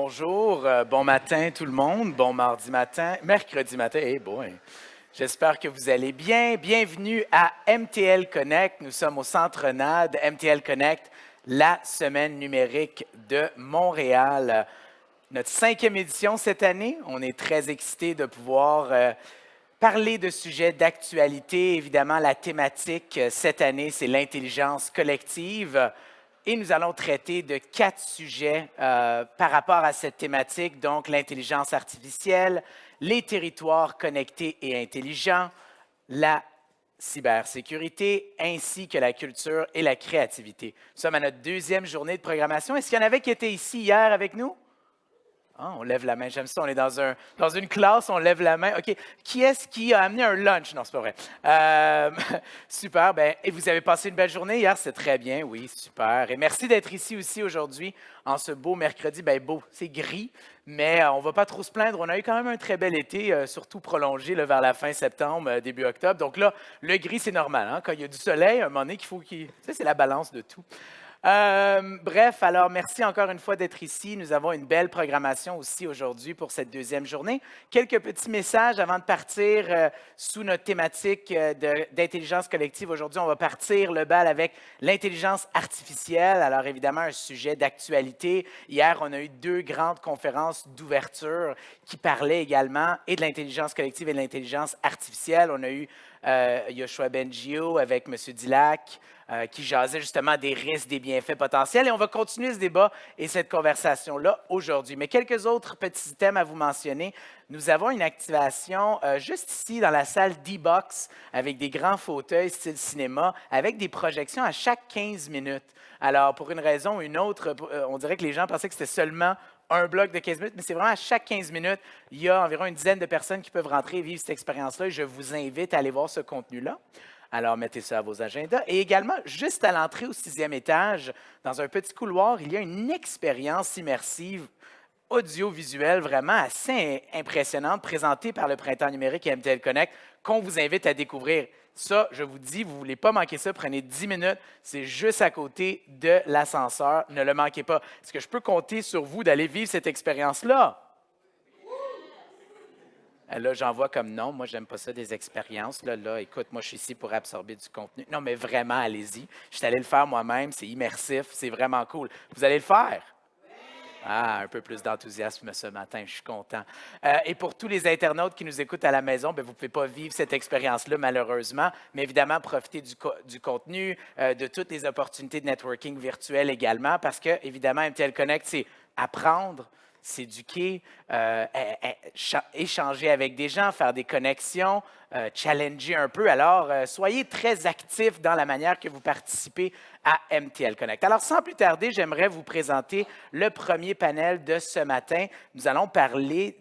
bonjour, bon matin tout le monde, bon mardi matin, mercredi matin, hey boy. J'espère que vous allez bien. Bienvenue à MTL Connect. Nous sommes au Centre NAD, MTL Connect, la semaine numérique de Montréal. Notre 5e édition cette année. On est très excités de pouvoir parler de sujets d'actualité. Évidemment, la thématique cette année, c'est l'intelligence collective. Et nous allons traiter de 4 sujets par rapport à cette thématique, donc l'intelligence artificielle, les territoires connectés et intelligents, la cybersécurité, ainsi que la culture et la créativité. Nous sommes à notre 2e journée de programmation. Est-ce qu'il y en avait qui étaient ici hier avec nous? Ah, on lève la main, j'aime ça. On est dans une classe, on lève la main. OK. Qui est-ce qui a amené un lunch? Non, c'est pas vrai. Super. Ben, et vous avez passé une belle journée hier? C'est très bien, oui, super. Et merci d'être ici aussi aujourd'hui, en ce beau mercredi. Ben, beau, c'est gris, mais on ne va pas trop se plaindre. On a eu quand même un très bel été, surtout prolongé là, vers la fin septembre, début octobre. Donc là, le gris, c'est normal. Hein? Quand il y a du soleil, à un moment donné, qu'il faut qu'il. Ça, c'est la balance de tout. Bref, alors merci encore une fois d'être ici. Nous avons une belle programmation aussi aujourd'hui pour cette 2e journée. Quelques petits messages avant de partir sous notre thématique d'intelligence collective. Aujourd'hui, on va partir le bal avec l'intelligence artificielle. Alors évidemment, un sujet d'actualité. Hier, on a eu 2 grandes conférences d'ouverture qui parlaient également et de l'intelligence collective et de l'intelligence artificielle. On a eu Yoshua Bengio avec M. Dillac, qui jasait justement des risques, des bienfaits potentiels. Et on va continuer ce débat et cette conversation-là aujourd'hui. Mais quelques autres petits thèmes à vous mentionner. Nous avons une activation juste ici dans la salle D-Box avec des grands fauteuils style cinéma, avec des projections à chaque 15 minutes. Alors, pour une raison ou une autre, on dirait que les gens pensaient que c'était seulement un bloc de 15 minutes, mais c'est vraiment à chaque 15 minutes, il y a environ une dizaine de personnes qui peuvent rentrer et vivre cette expérience-là. Et je vous invite à aller voir ce contenu-là. Alors, mettez ça à vos agendas. Et également, juste à l'entrée au 6e étage, dans un petit couloir, il y a une expérience immersive audiovisuelle vraiment assez impressionnante présentée par le Printemps numérique et MTL Connect qu'on vous invite à découvrir. Ça, je vous dis, vous ne voulez pas manquer ça, prenez 10 minutes, c'est juste à côté de l'ascenseur, ne le manquez pas. Est-ce que je peux compter sur vous d'aller vivre cette expérience-là? Là, j'en vois comme non. Moi, j'aime pas ça des expériences. Là, écoute, moi, je suis ici pour absorber du contenu. Non, mais vraiment, allez-y. Je suis allé le faire moi-même. C'est immersif. C'est vraiment cool. Vous allez le faire? Ah, un peu plus d'enthousiasme ce matin, je suis content. Et pour tous les internautes qui nous écoutent à la maison, bien, vous ne pouvez pas vivre cette expérience-là, malheureusement, mais évidemment, profitez du contenu, de toutes les opportunités de networking virtuel également, parce que, évidemment, MTL Connect, c'est apprendre, s'éduquer, échanger avec des gens, faire des connexions, challenger un peu. Alors, soyez très actifs dans la manière que vous participez à MTL Connect. Alors, sans plus tarder, j'aimerais vous présenter le premier panel de ce matin. Nous allons parler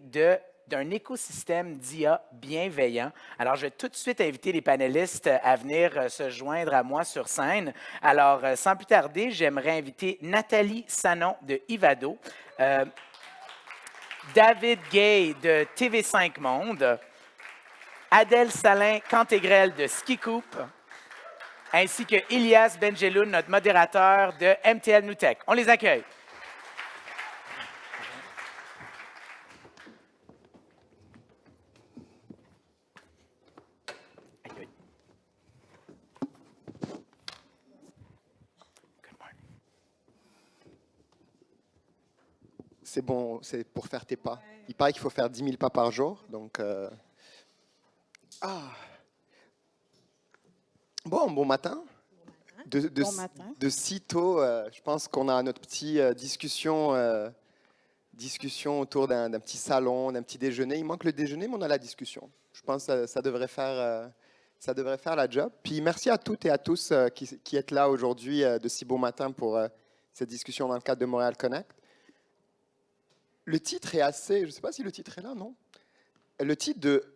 d'un écosystème d'IA bienveillant. Alors, je vais tout de suite inviter les panélistes à venir se joindre à moi sur scène. Alors, sans plus tarder, j'aimerais inviter Nathalie Sanon de Ivado, David Gay de TV5 Monde, Adèle Salin-Cantégrel de Skikoop, ainsi que Ilias Benjeloun, notre modérateur de MTL Newtech. On les accueille. C'est bon, c'est pour faire tes pas. Il paraît qu'il faut faire 10 000 pas par jour. Donc, bon matin. Bon matin. De si tôt, je pense qu'on a notre petite discussion autour d'un petit salon, d'un petit déjeuner. Il manque le déjeuner, mais on a la discussion. Je pense que ça devrait faire la job. Puis merci à toutes et à tous qui êtes là aujourd'hui de si beau matin pour cette discussion dans le cadre de Montréal Connect. Le titre est assez... Je ne sais pas si le titre est là, non? Le titre de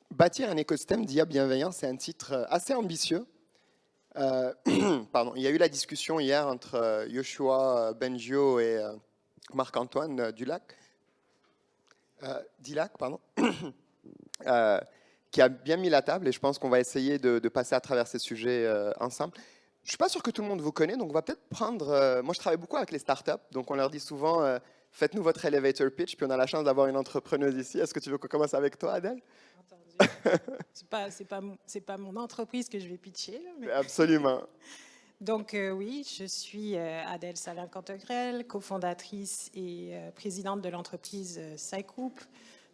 Bâtir un écosystème d'IA bienveillant, c'est un titre assez ambitieux. Pardon. Il y a eu la discussion hier entre Yoshua Bengio et Marc-Antoine Dillac, qui a bien mis la table et je pense qu'on va essayer de passer à travers ces sujets ensemble. Je ne suis pas sûr que tout le monde vous connaît, donc on va peut-être prendre... moi, je travaille beaucoup avec les startups, donc on leur dit souvent Faites-nous votre elevator pitch, puis on a la chance d'avoir une entrepreneuse ici. Est-ce que tu veux qu'on commence avec toi, Adèle? C'est pas mon entreprise que je vais pitcher. Là, mais... Absolument. Donc oui, je suis Adèle Salin-Cantegrel, cofondatrice et présidente de l'entreprise SciGroup.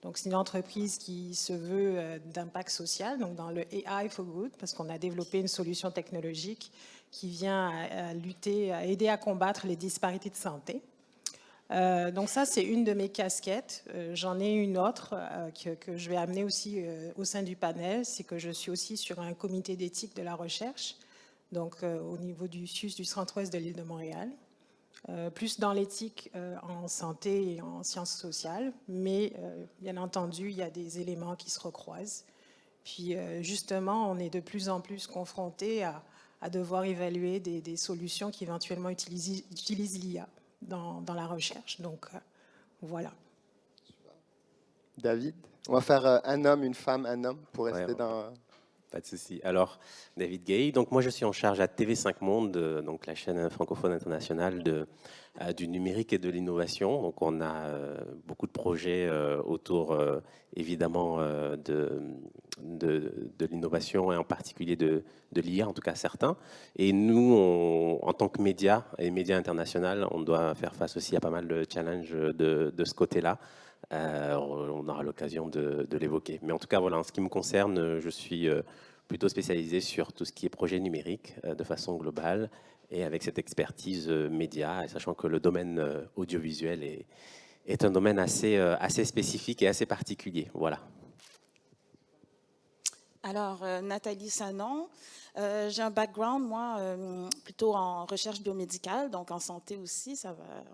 Donc c'est une entreprise qui se veut d'impact social, donc dans le AI for Good, parce qu'on a développé une solution technologique qui vient à lutter, à aider à combattre les disparités de santé. Donc ça, c'est une de mes casquettes. J'en ai une autre que je vais amener aussi au sein du panel, c'est que je suis aussi sur un comité d'éthique de la recherche, donc au niveau du CIUS du centre-ouest de l'île de Montréal, plus dans l'éthique en santé et en sciences sociales, mais bien entendu, il y a des éléments qui se recroisent. Puis justement, on est de plus en plus confrontés à devoir évaluer des solutions qui éventuellement utilisent l'IA dans la recherche. Donc, voilà. David, on va faire un homme, une femme, un homme pour rester dans... Pas de souci. Alors, David Gay, donc moi je suis en charge à TV5 Monde, donc la chaîne francophone internationale du numérique et de l'innovation. Donc on a beaucoup de projets autour évidemment de l'innovation et en particulier de l'IA, en tout cas certains. Et nous, en tant que médias et médias international, on doit faire face aussi à pas mal de challenges de ce côté-là. On aura l'occasion de l'évoquer. Mais en tout cas, voilà, en ce qui me concerne, je suis plutôt spécialisé sur tout ce qui est projet numérique de façon globale et avec cette expertise média, et sachant que le domaine audiovisuel est un domaine assez spécifique et assez particulier. Voilà. Alors, Nathalie Sanon, j'ai un background, moi, plutôt en recherche biomédicale, donc en santé aussi,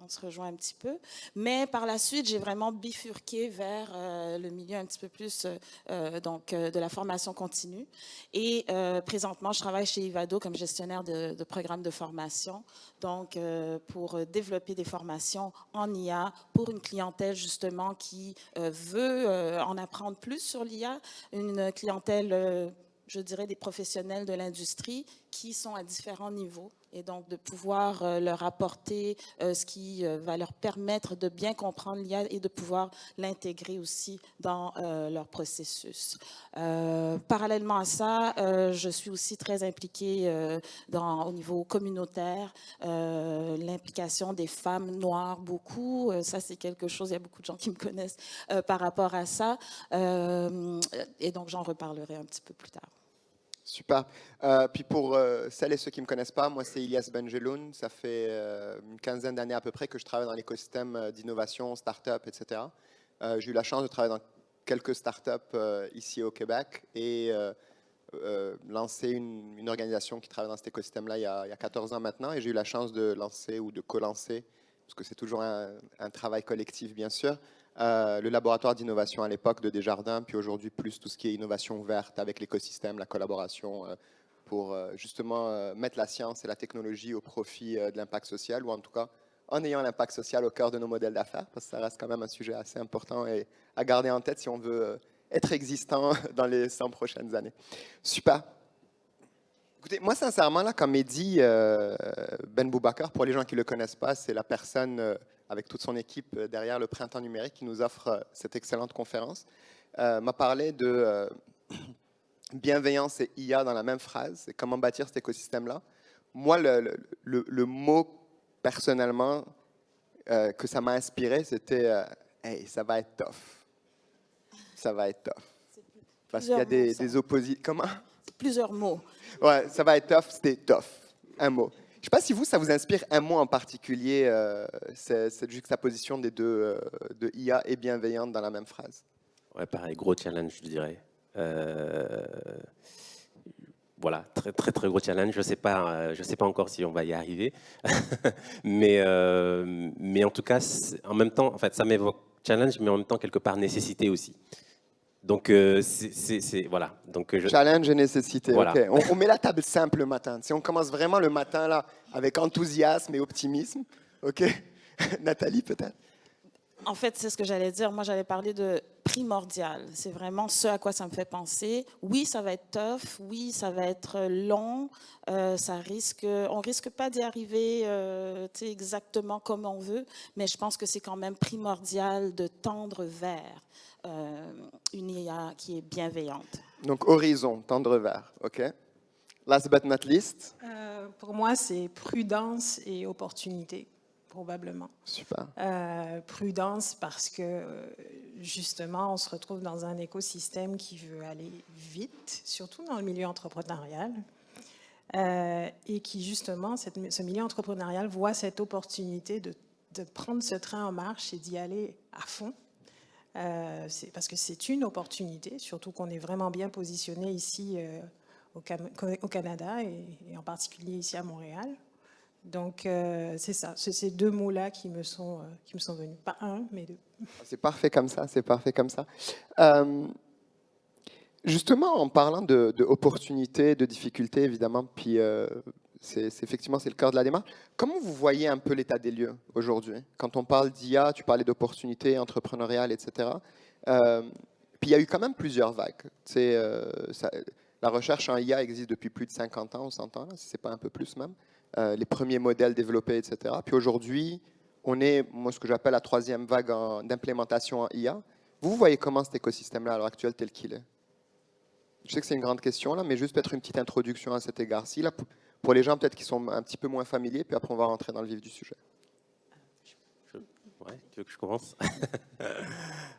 on se rejoint un petit peu. Mais par la suite, j'ai vraiment bifurqué vers le milieu un petit peu plus de la formation continue. Et présentement, je travaille chez Ivado comme gestionnaire de programmes de formation, donc pour développer des formations en IA pour une clientèle justement qui veut en apprendre plus sur l'IA, une clientèle je dirais, des professionnels de l'industrie qui sont à différents niveaux et donc de pouvoir leur apporter ce qui va leur permettre de bien comprendre l'IA et de pouvoir l'intégrer aussi dans leur processus. Parallèlement à ça, je suis aussi très impliquée au niveau communautaire, l'implication des femmes noires beaucoup, ça c'est quelque chose, il y a beaucoup de gens qui me connaissent par rapport à ça et donc j'en reparlerai un petit peu plus tard. Super. Puis pour celles et ceux qui ne me connaissent pas, moi c'est Ilyas Benjeloun. Ça fait une quinzaine d'années à peu près que je travaille dans l'écosystème d'innovation, start-up, etc. J'ai eu la chance de travailler dans quelques start-up ici au Québec et lancer une organisation qui travaille dans cet écosystème-là il y a 14 ans maintenant. Et j'ai eu la chance de lancer ou de co-lancer, parce que c'est toujours un travail collectif bien sûr, le laboratoire d'innovation à l'époque de Desjardins, puis aujourd'hui plus tout ce qui est innovation verte avec l'écosystème, la collaboration pour justement mettre la science et la technologie au profit de l'impact social, ou en tout cas en ayant l'impact social au cœur de nos modèles d'affaires, parce que ça reste quand même un sujet assez important et à garder en tête si on veut être existant dans les 100 prochaines années. Super. Écoutez, moi sincèrement, là, comme Mehdi Ben Boubacar, pour les gens qui ne le connaissent pas, c'est la personne avec toute son équipe derrière le Printemps numérique qui nous offre cette excellente conférence, m'a parlé de bienveillance et IA dans la même phrase, et comment bâtir cet écosystème-là. Moi, le mot, personnellement, que ça m'a inspiré, c'était hey, ça va être tough. Ça va être tough. Parce qu'il y a des oppositions. Comment? Plusieurs mots. Ouais, ça va être tough, c'était tough. Un mot. Je ne sais pas si ça vous inspire un mot en particulier, cette juxtaposition des deux, de IA et bienveillante dans la même phrase. Ouais, pareil, gros challenge, je dirais. Voilà, très, très, très gros challenge. Je sais pas encore si on va y arriver. mais en tout cas, en même temps, en fait, ça m'évoque challenge, mais en même temps, quelque part, nécessité aussi. Donc, voilà. Donc, challenge et nécessité, voilà. OK. On met la table simple le matin. Si on commence vraiment le matin là, avec enthousiasme et optimisme, OK. Nathalie, peut-être? En fait, c'est ce que j'allais dire. Moi, j'allais parler de primordial. C'est vraiment ce à quoi ça me fait penser. Oui, ça va être tough. Oui, ça va être long. On risque pas d'y arriver exactement comme on veut, mais je pense que c'est quand même primordial de tendre vers une IA qui est bienveillante. Donc, horizon, tendre vers, OK. Last but not least. Pour moi, c'est prudence et opportunité, probablement. Super. Prudence parce que, justement, on se retrouve dans un écosystème qui veut aller vite, surtout dans le milieu entrepreneurial, et qui, justement, ce milieu entrepreneurial voit cette opportunité de prendre ce train en marche et d'y aller à fond. Parce que c'est une opportunité, surtout qu'on est vraiment bien positionné ici au Canada et en particulier ici à Montréal. Donc, c'est ça, c'est ces deux mots-là qui me sont venus. Pas un, mais deux. C'est parfait comme ça, c'est parfait comme ça. Justement, en parlant de opportunités, de difficultés, évidemment, puis effectivement, c'est le cœur de la démarche. Comment vous voyez un peu l'état des lieux aujourd'hui? Quand on parle d'IA, tu parlais d'opportunités entrepreneuriales, etc. Puis il y a eu quand même plusieurs vagues. La recherche en IA existe depuis plus de 50 ans, on s'entend, si ce n'est pas un peu plus même. Les premiers modèles développés, etc. Puis aujourd'hui, on est, moi, ce que j'appelle la troisième vague d'implémentation en IA. Vous voyez comment cet écosystème-là, à l'heure actuelle, tel qu'il est? Je sais que c'est une grande question, là, mais juste peut-être une petite introduction à cet égard-ci, là, pour les gens peut-être qui sont un petit peu moins familiers, puis après on va rentrer dans le vif du sujet. Ouais, tu veux que je commence?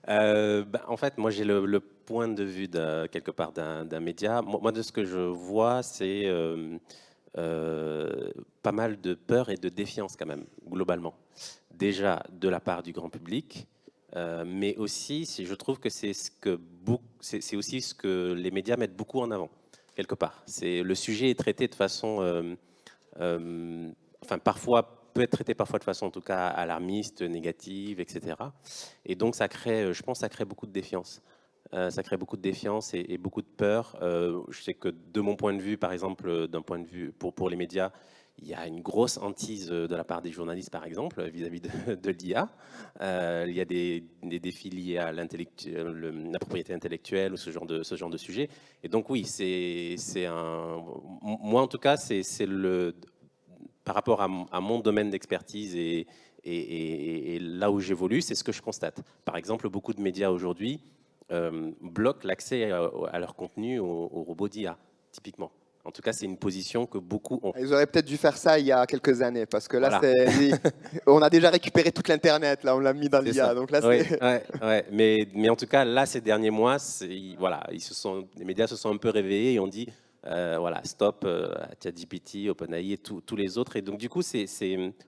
En fait, moi j'ai le point de vue quelque part d'un média. Moi, de ce que je vois, c'est pas mal de peur et de défiance quand même, globalement. Déjà de la part du grand public, mais aussi, je trouve que c'est aussi ce que les médias mettent beaucoup en avant, quelque part. Le sujet est traité de façon, enfin parfois peut être traité parfois de façon en tout cas alarmiste, négative, etc. Et donc ça crée, je pense, ça crée beaucoup de défiance. Ça crée beaucoup de défiance et beaucoup de peur. Je sais que de mon point de vue, par exemple, d'un point de vue pour les médias, il y a une grosse hantise de la part des journalistes, par exemple, vis-à-vis de l'IA. Il y a des défis liés à la propriété intellectuelle ou ce genre de sujet. Et donc oui, moi en tout cas, par rapport à mon domaine d'expertise et là où j'évolue, c'est ce que je constate. Par exemple, beaucoup de médias aujourd'hui bloquent l'accès à leur contenu aux robots d'IA, typiquement. En tout cas, c'est une position que beaucoup ont. Ils auraient peut-être dû faire ça il y a quelques années, parce que là, Voilà. On a déjà récupéré toute l'Internet, là, on l'a mis dans l'IA. Donc là, oui, ouais. Mais en tout cas, là, ces derniers mois, voilà, les médias se sont un peu réveillés et ont dit, voilà, stop, ChatGPT, OpenAI et tous les autres. Et donc, du coup,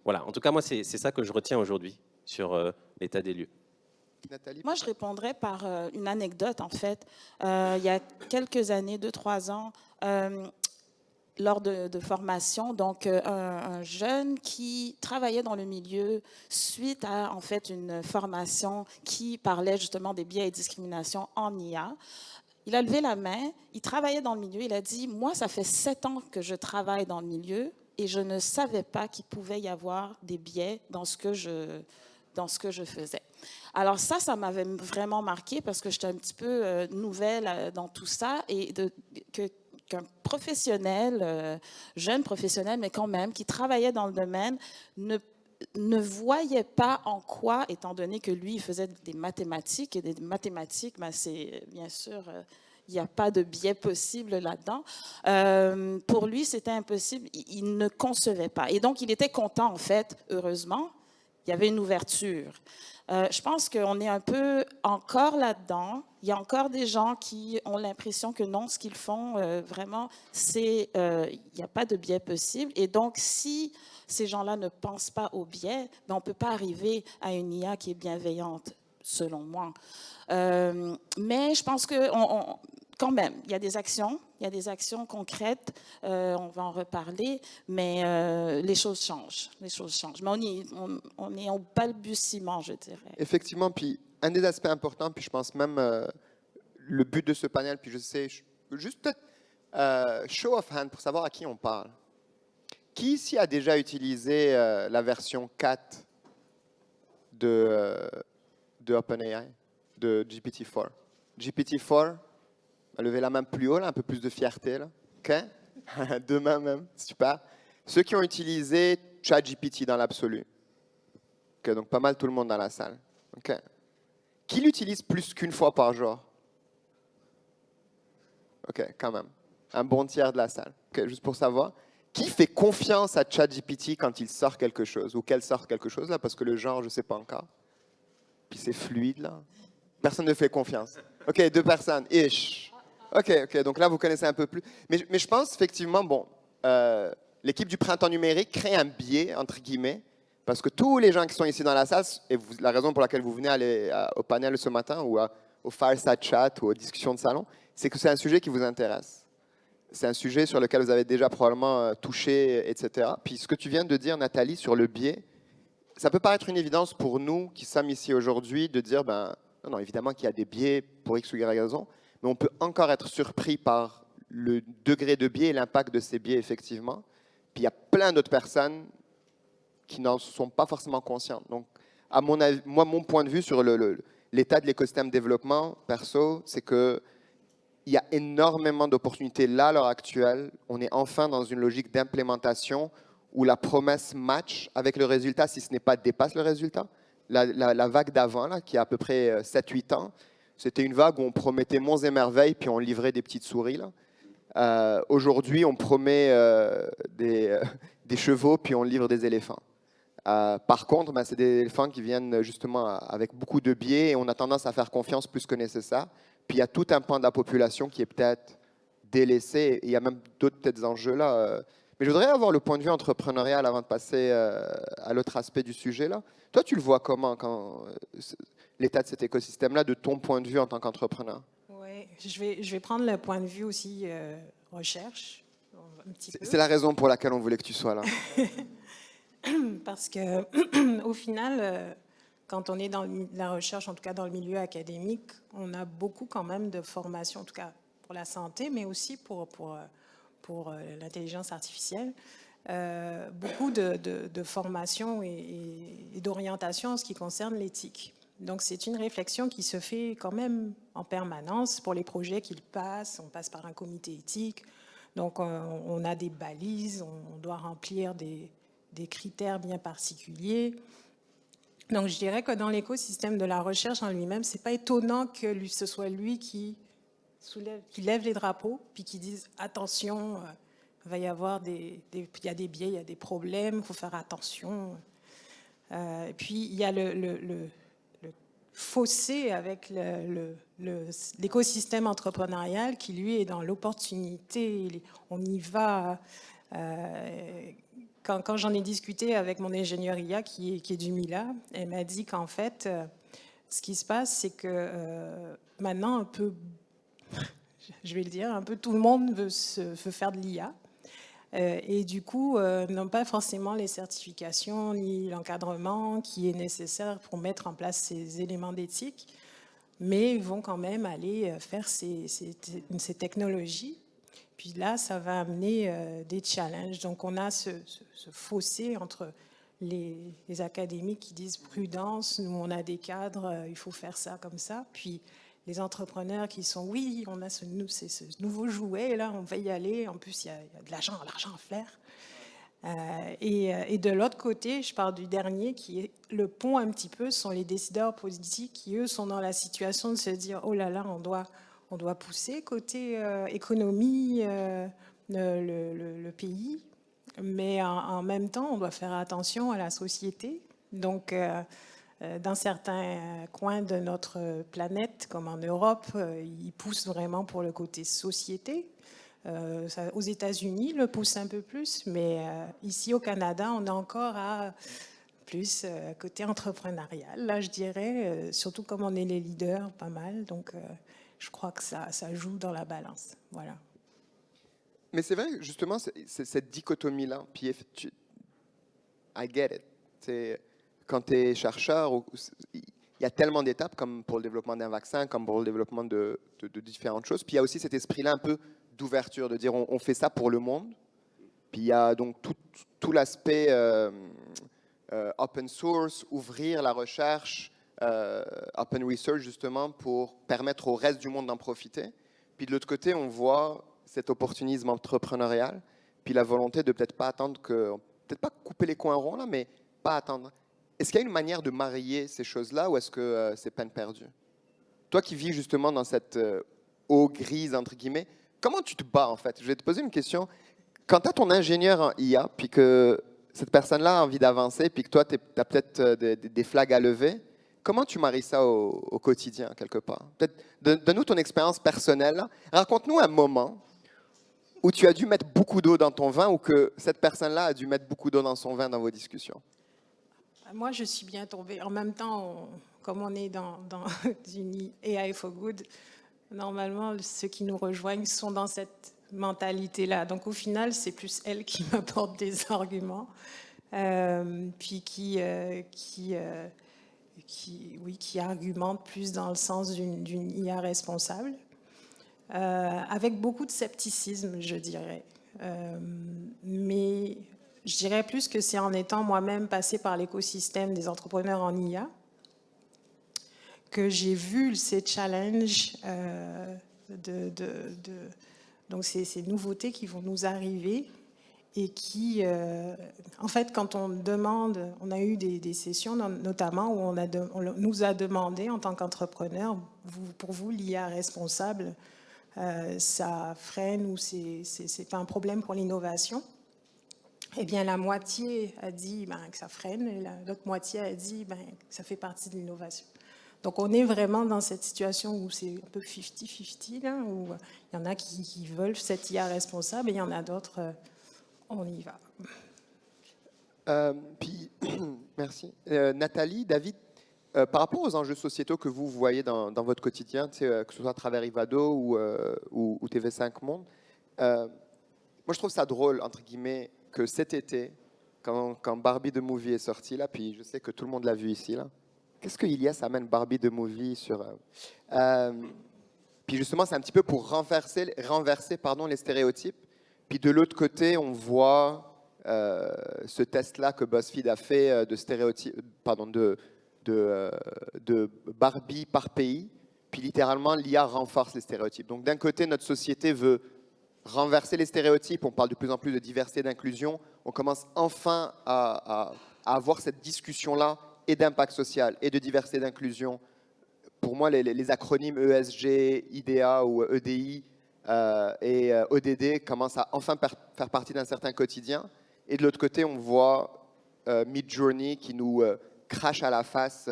voilà. En tout cas, moi, c'est ça que je retiens aujourd'hui sur l'état des lieux. Nathalie? Moi, je répondrais par une anecdote, en fait. Il y a quelques années, 2-3 ans, lors de formation, donc un jeune qui travaillait dans le milieu suite à en fait une formation qui parlait justement des biais et discriminations en IA. Il a levé la main, il travaillait dans le milieu, il a dit « Moi, ça fait 7 ans que je travaille dans le milieu et je ne savais pas qu'il pouvait y avoir des biais dans ce que je faisais. » Alors ça m'avait vraiment marqué parce que j'étais un petit peu nouvelle dans tout ça et qu'un professionnel, jeune professionnel, mais quand même, qui travaillait dans le domaine, ne voyait pas en quoi, étant donné que lui, il faisait des mathématiques, et des mathématiques, ben c'est bien sûr, il n'y a pas de biais possible là-dedans. Pour lui, c'était impossible, il ne concevait pas. Et donc, il était content, en fait, heureusement, il y avait une ouverture. Je pense qu'on est un peu encore là-dedans. Il y a encore des gens qui ont l'impression que non, ce qu'ils font, vraiment, il n'y a pas de biais possible. Et donc, si ces gens-là ne pensent pas au biais, ben, on ne peut pas arriver à une IA qui est bienveillante, selon moi. Mais je pense que quand même, il y a des actions concrètes, on va en reparler, mais les choses changent, Mais on est au balbutiement, je dirais. Effectivement, puis un des aspects importants, puis je pense même le but de ce panel, puis je sais, juste peut-être show of hand pour savoir à qui on parle. Qui ici a déjà utilisé la version 4 de de OpenAI, de GPT-4? GPT-4, levez la main plus haut, là, un peu plus de fierté. Là. OK? Deux mains même, super. Ceux qui ont utilisé ChatGPT dans l'absolu. OK, donc pas mal tout le monde dans la salle. OK. Qui l'utilise plus qu'une fois par jour? OK, quand même. Un bon tiers de la salle. OK, juste pour savoir. Qui fait confiance à ChatGPT quand il sort quelque chose ou qu'elle sort quelque chose là? Parce que le genre, je ne sais pas encore. Puis c'est fluide là. Personne ne fait confiance. OK, 2 personnes. Ish. OK, donc là, vous connaissez un peu plus. Mais je pense effectivement, bon, l'équipe du Printemps numérique crée un biais, entre guillemets, parce que tous les gens qui sont ici dans la salle, et la raison pour laquelle vous venez aller au panel ce matin ou au Fireside Chat ou aux discussions de salon, c'est que c'est un sujet qui vous intéresse. C'est un sujet sur lequel vous avez déjà probablement touché, etc. Puis ce que tu viens de dire, Nathalie, sur le biais, ça peut paraître une évidence pour nous qui sommes ici aujourd'hui de dire, ben, non, évidemment qu'il y a des biais pour X ou Y raison, mais on peut encore être surpris par le degré de biais et l'impact de ces biais, effectivement. Puis il y a plein d'autres personnes qui n'en sont pas forcément conscientes. Donc, à mon avis, moi, mon point de vue sur l'état de l'écosystème développement, perso, c'est qu'il y a énormément d'opportunités là, à l'heure actuelle. On est enfin dans une logique d'implémentation où la promesse match avec le résultat, si ce n'est pas dépasse le résultat. La vague d'avant, là, qui a à peu près 7-8 ans, c'était une vague où on promettait monts et merveilles, puis on livrait des petites souris. Aujourd'hui, on promet des chevaux, puis on livre des éléphants. Par contre, ben, c'est des éléphants qui viennent justement avec beaucoup de biais, et on a tendance à faire confiance plus que nécessaire. Puis il y a tout un pan de la population qui est peut-être délaissé, et il y a même d'autres peut-être enjeux là. Mais je voudrais avoir le point de vue entrepreneurial avant de passer à l'autre aspect du sujet là. Toi, tu le vois comment quand l'état de cet écosystème-là, de ton point de vue en tant qu'entrepreneur? Oui, je vais prendre le point de vue aussi recherche, un petit peu. C'est la raison pour laquelle on voulait que tu sois là. Parce que, au final, quand on est dans la recherche, en tout cas dans le milieu académique, on a beaucoup quand même de formations, en tout cas pour la santé, mais aussi pour l'intelligence artificielle. Beaucoup de formations et d'orientation en ce qui concerne l'éthique. Donc, c'est une réflexion qui se fait quand même en permanence pour les projets qu'ils passent. On passe par un comité éthique. Donc, on a des balises, on doit remplir des critères bien particuliers. Donc, je dirais que dans l'écosystème de la recherche en lui-même, c'est pas étonnant que ce soit lui qui lève les drapeaux, puis qui dise attention, il va y avoir il y a des biais, il y a des problèmes, il faut faire attention. Et puis il y a le fossé avec l'écosystème entrepreneurial qui lui est dans l'opportunité. On y va. Quand j'en ai discuté avec mon ingénieure IA qui est du Mila, elle m'a dit qu'en fait, ce qui se passe, c'est que maintenant, un peu, je vais le dire, un peu tout le monde veut faire de l'IA. Et du coup, n'ont pas forcément les certifications ni l'encadrement qui est nécessaire pour mettre en place ces éléments d'éthique, mais vont quand même aller faire ces technologies. Puis là, ça va amener des challenges. Donc, on a ce fossé entre les académiques qui disent prudence, nous, on a des cadres, il faut faire ça comme ça. Puis les entrepreneurs qui sont, oui, on a ce nouveau jouet, là, on va y aller. En plus, il y a de l'argent à faire. Et de l'autre côté, je parle du dernier, qui est le pont un petit peu, sont les décideurs politiques qui, eux, sont dans la situation de se dire, oh là là, on doit pousser côté économie le pays, mais en même temps, on doit faire attention à la société. Donc, dans certains coins de notre planète, comme en Europe, ils poussent vraiment pour le côté société. Aux États-Unis, le pousse un peu plus, mais ici au Canada, on est encore à plus côté entrepreneurial. Là, je dirais, surtout comme on est les leaders, pas mal. Donc, je crois que ça joue dans la balance. Voilà. Mais c'est vrai, justement, c'est cette dichotomie-là. Puis, I get it. Quand tu es chercheur, il y a tellement d'étapes, comme pour le développement d'un vaccin, comme pour le développement de différentes choses. Puis il y a aussi cet esprit-là un peu d'ouverture, de dire on fait ça pour le monde. Puis il y a donc tout l'aspect open source, ouvrir la recherche, Open Research justement pour permettre au reste du monde d'en profiter. Puis de l'autre côté, on voit cet opportunisme entrepreneurial, puis la volonté de peut-être pas attendre peut-être pas couper les coins ronds là, mais pas attendre. Est-ce qu'il y a une manière de marier ces choses-là ou est-ce que c'est peine perdue? Toi qui vis justement dans cette eau grise, entre guillemets, comment tu te bats en fait? Je vais te poser une question. Quand tu as ton ingénieur en IA, puis que cette personne-là a envie d'avancer, puis que toi, tu as peut-être des flags à lever, comment tu maries ça au quotidien, quelque part? Peut-être donne-nous ton expérience personnelle. Là. Raconte-nous un moment où tu as dû mettre beaucoup d'eau dans ton vin ou que cette personne-là a dû mettre beaucoup d'eau dans son vin dans vos discussions. Moi, je suis bien tombée. En même temps, comme on est dans une AI for Good, normalement, ceux qui nous rejoignent sont dans cette mentalité-là. Donc, au final, c'est plus elle qui m'apporte des arguments, puis qui argumente plus dans le sens d'une IA responsable, avec beaucoup de scepticisme, je dirais. Mais je dirais plus que c'est en étant moi-même passée par l'écosystème des entrepreneurs en IA que j'ai vu ces challenges, donc ces nouveautés qui vont nous arriver et qui, en fait, quand on demande, on a eu des sessions notamment où on nous a demandé en tant qu'entrepreneur, pour vous, l'IA responsable, ça freine ou c'est pas un problème pour l'innovation? Eh bien, la moitié a dit que ça freine et l'autre moitié a dit que ça fait partie de l'innovation. Donc, on est vraiment dans cette situation où c'est un peu 50-50, là, où il y en a qui veulent cette IA responsable et il y en a d'autres, on y va. Puis, merci. Nathalie, David, par rapport aux enjeux sociétaux que vous voyez dans votre quotidien, que ce soit à travers Ivado ou TV5 Monde, moi, je trouve ça drôle, entre guillemets, que cet été, quand Barbie The Movie est sorti, là, puis je sais que tout le monde l'a vu ici, là. Qu'est-ce que Ilias amène Barbie The Movie sur... puis justement, c'est un petit peu pour renverser les stéréotypes. Puis de l'autre côté, on voit ce test-là que BuzzFeed a fait de Barbie par pays. Puis littéralement, l'IA renforce les stéréotypes. Donc d'un côté, notre société veut renverser les stéréotypes. On parle de plus en plus de diversité et d'inclusion. On commence enfin à avoir cette discussion-là et d'impact social et de diversité et d'inclusion. Pour moi, les acronymes ESG, IDEA ou EDI et ODD commencent à enfin faire partie d'un certain quotidien. Et de l'autre côté, on voit Midjourney qui nous crache à la face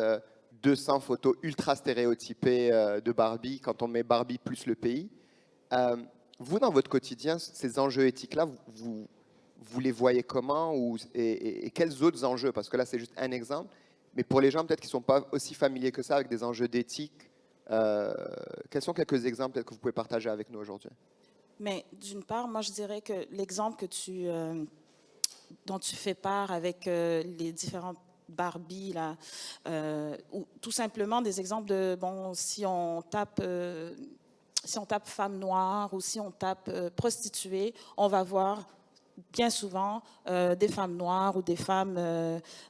200 photos ultra stéréotypées de Barbie quand on met Barbie plus le pays. Vous, dans votre quotidien, ces enjeux éthiques-là, vous les voyez comment et quels autres enjeux? Parce que là, c'est juste un exemple. Mais pour les gens peut-être qui ne sont pas aussi familiers que ça avec des enjeux d'éthique, quels sont quelques exemples peut-être que vous pouvez partager avec nous aujourd'hui? Mais d'une part, moi, je dirais que l'exemple dont tu fais part avec les différentes Barbie, là, ou tout simplement des exemples de, si on tape femme noire ou si on tape prostituée, on va voir bien souvent des femmes noires ou des femmes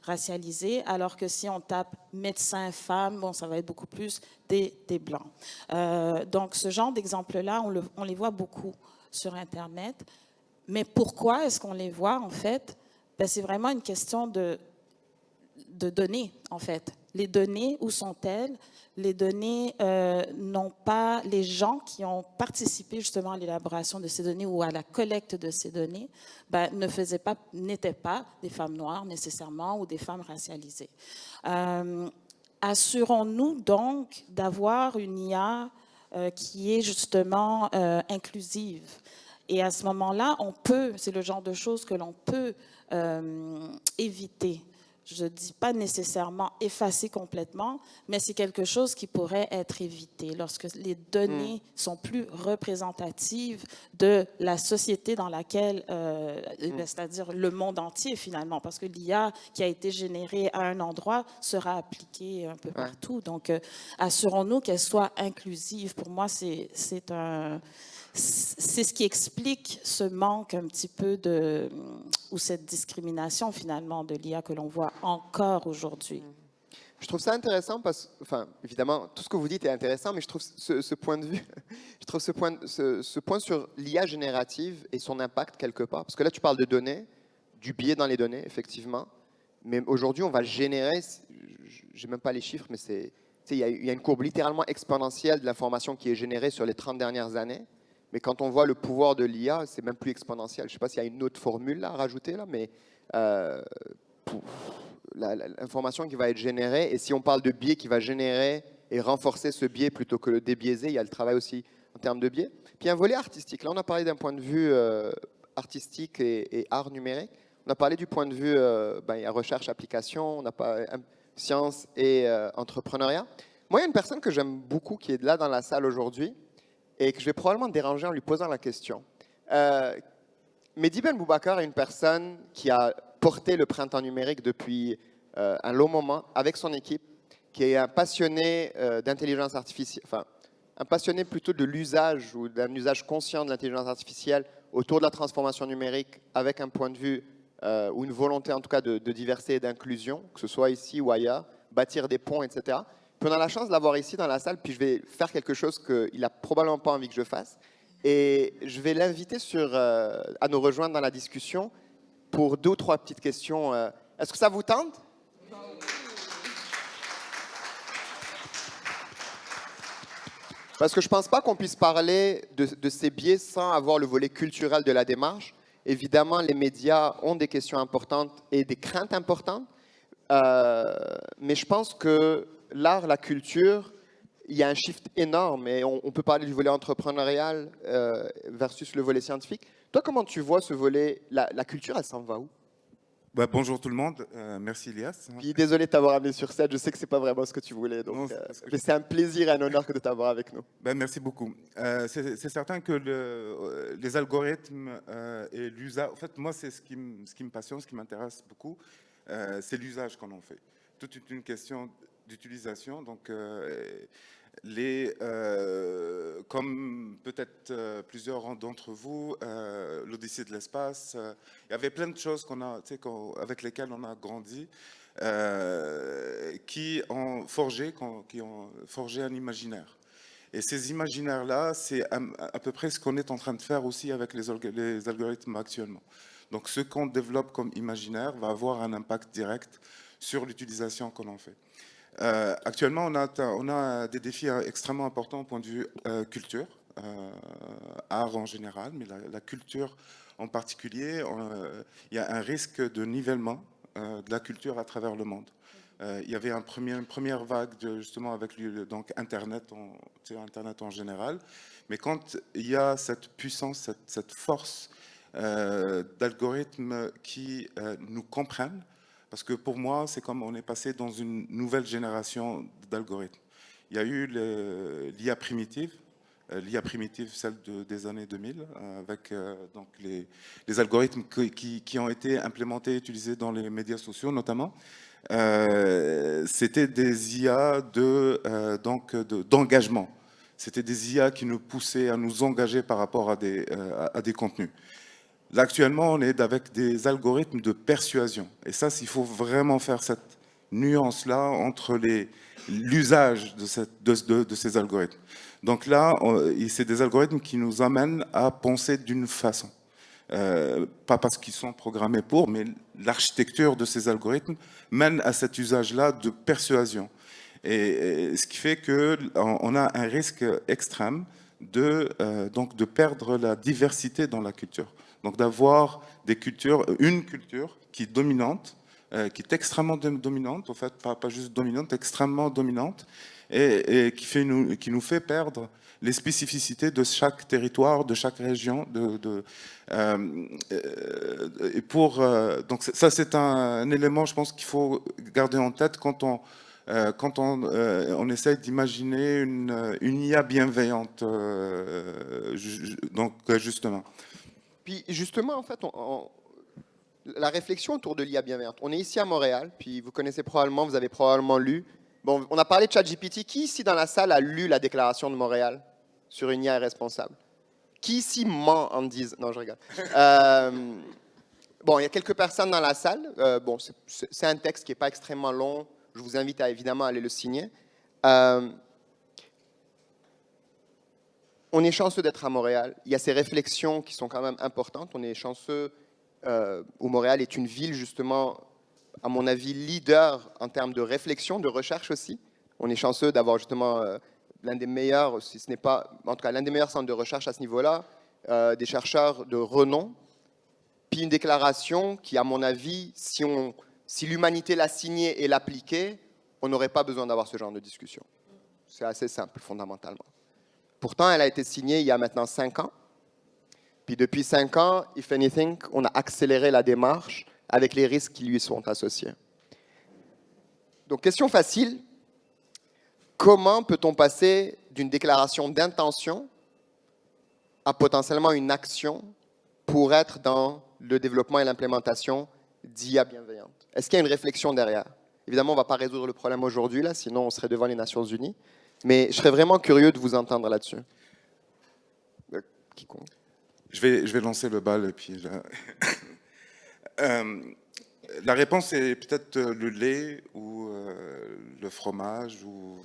racialisées, alors que si on tape médecin femme, ça va être beaucoup plus des blancs. Donc ce genre d'exemples-là, on les voit beaucoup sur Internet. Mais pourquoi est-ce qu'on les voit en fait? C'est vraiment une question de données en fait. Les données, où sont-elles? Les données n'ont pas, les gens qui ont participé justement à l'élaboration de ces données ou à la collecte de ces données, n'étaient pas des femmes noires nécessairement ou des femmes racialisées. Assurons-nous donc d'avoir une IA qui est justement inclusive. Et à ce moment-là, c'est le genre de choses que l'on peut éviter. Je ne dis pas nécessairement effacer complètement, mais c'est quelque chose qui pourrait être évité lorsque les données sont plus représentatives de la société dans laquelle, c'est-à-dire le monde entier finalement, parce que l'IA qui a été générée à un endroit sera appliquée un peu partout. Donc, assurons-nous qu'elle soit inclusive. Pour moi, c'est ce qui explique ce manque un petit peu ou cette discrimination finalement de l'IA que l'on voit encore aujourd'hui. Je trouve ça intéressant parce que, enfin, évidemment, tout ce que vous dites est intéressant, mais je trouve ce point de vue, je trouve ce point sur l'IA générative et son impact quelque part. Parce que là, tu parles de données, du biais dans les données, effectivement. Mais aujourd'hui, on va générer, je n'ai même pas les chiffres, mais il y a une courbe littéralement exponentielle de l'information qui est générée sur les 30 dernières années. Mais quand on voit le pouvoir de l'IA, c'est même plus exponentiel. Je ne sais pas s'il y a une autre formule là, à rajouter, là, mais l'information qui va être générée, et si on parle de biais qui va générer et renforcer ce biais plutôt que le débiaiser, il y a le travail aussi en termes de biais. Puis un volet artistique. Là, on a parlé d'un point de vue artistique et art numérique. On a parlé du point de vue il y a recherche, application, on a pas science et entrepreneuriat. Moi, il y a une personne que j'aime beaucoup qui est là dans la salle aujourd'hui et que je vais probablement déranger en lui posant la question. Mehdi Ben Boubacar est une personne qui a porté le printemps numérique depuis un long moment avec son équipe, qui est un passionné d'intelligence artificielle, enfin, un passionné plutôt de l'usage ou d'un usage conscient de l'intelligence artificielle autour de la transformation numérique avec un point de vue ou une volonté en tout cas de diversité et d'inclusion, que ce soit ici ou ailleurs, bâtir des ponts, etc. Puis on a la chance de l'avoir ici dans la salle, puis je vais faire quelque chose qu'il n'a probablement pas envie que je fasse. Et je vais l'inviter à nous rejoindre dans la discussion pour 2 ou 3 petites questions. Est-ce que ça vous tente? Parce que je ne pense pas qu'on puisse parler de ces biais sans avoir le volet culturel de la démarche. Évidemment, les médias ont des questions importantes et des craintes importantes. Mais je pense que l'art, la culture, il y a un shift énorme et on peut parler du volet entrepreneurial versus le volet scientifique. Toi, comment tu vois ce volet? La culture, elle s'en va où? Bonjour tout le monde, merci Elias. Puis désolé de t'avoir amené sur scène, je sais que ce n'est pas vraiment ce que tu voulais, donc mais c'est un plaisir et un honneur de t'avoir avec nous. Merci beaucoup. C'est certain que les algorithmes et l'usage, en fait moi c'est ce qui me passionne, ce qui m'intéresse beaucoup, c'est l'usage qu'on en fait. Tout est une question d'utilisation, donc comme peut-être plusieurs d'entre vous, l'Odyssée de l'espace, il y avait plein de choses avec lesquelles on a grandi, qui ont forgé un imaginaire. Et ces imaginaires-là, c'est à peu près ce qu'on est en train de faire aussi avec les algorithmes actuellement. Donc ce qu'on développe comme imaginaire va avoir un impact direct sur l'utilisation qu'on en fait. Actuellement, on a des défis extrêmement importants au point de vue culture, art en général, mais la culture en particulier. Il y a un risque de nivellement de la culture à travers le monde. Il y avait une première vague justement avec donc Internet en général, mais quand il y a cette puissance, cette force d'algorithmes qui nous comprennent, parce que pour moi, c'est comme on est passé dans une nouvelle génération d'algorithmes. Il y a eu l'IA primitive, celle des années 2000, avec donc les algorithmes qui ont été implémentés, utilisés dans les médias sociaux notamment. C'était des IA d'engagement. C'était des IA qui nous poussaient à nous engager par rapport à des contenus. Là, actuellement, on est avec des algorithmes de persuasion. Et ça, il faut vraiment faire cette nuance-là entre l'usage de ces algorithmes. Donc là, c'est des algorithmes qui nous amènent à penser d'une façon. Pas parce qu'ils sont programmés pour, mais l'architecture de ces algorithmes mène à cet usage-là de persuasion. Et ce qui fait qu'on a un risque extrême de perdre la diversité dans la culture. Donc d'avoir une culture qui est dominante, qui est extrêmement dominante, en fait, pas juste dominante, extrêmement dominante, et qui nous fait perdre les spécificités de chaque territoire, de chaque région. Donc ça, c'est un élément, je pense, qu'il faut garder en tête quand on essaie d'imaginer une IA bienveillante, donc justement. Puis justement, en fait, la réflexion autour de l'IA bienveillante. On est ici à Montréal, puis vous avez probablement lu. Bon, on a parlé de ChatGPT. Qui ici dans la salle a lu la déclaration de Montréal sur une IA responsable? Qui ici ment en disant... Non, je rigole. Bon, il y a quelques personnes dans la salle. Bon, c'est un texte qui n'est pas extrêmement long. je vous invite à évidemment aller le signer. On est chanceux d'être à Montréal. Il y a ces réflexions qui sont quand même importantes. On est chanceux où Montréal est une ville, justement, à mon avis, leader en termes de réflexion, de recherche aussi. On est chanceux d'avoir justement l'un des meilleurs, si ce n'est pas, en tout cas, l'un des meilleurs centres de recherche à ce niveau-là, des chercheurs de renom. Puis une déclaration qui, à mon avis, si l'humanité l'a signée et l'appliquait, on n'aurait pas besoin d'avoir ce genre de discussion. C'est assez simple, fondamentalement. Pourtant, elle a été signée il y a maintenant 5 ans. Puis depuis 5 ans, if anything, on a accéléré la démarche avec les risques qui lui sont associés. Donc, question facile. Comment peut-on passer d'une déclaration d'intention à potentiellement une action pour être dans le développement et l'implémentation d'IA bienveillante? Est-ce qu'il y a une réflexion derrière? Évidemment, on ne va pas résoudre le problème aujourd'hui, là, sinon on serait devant les Nations Unies. Mais je serais vraiment curieux de vous entendre là-dessus. Quiconque. Je vais lancer le bal et puis la réponse est peut-être le lait ou le fromage ou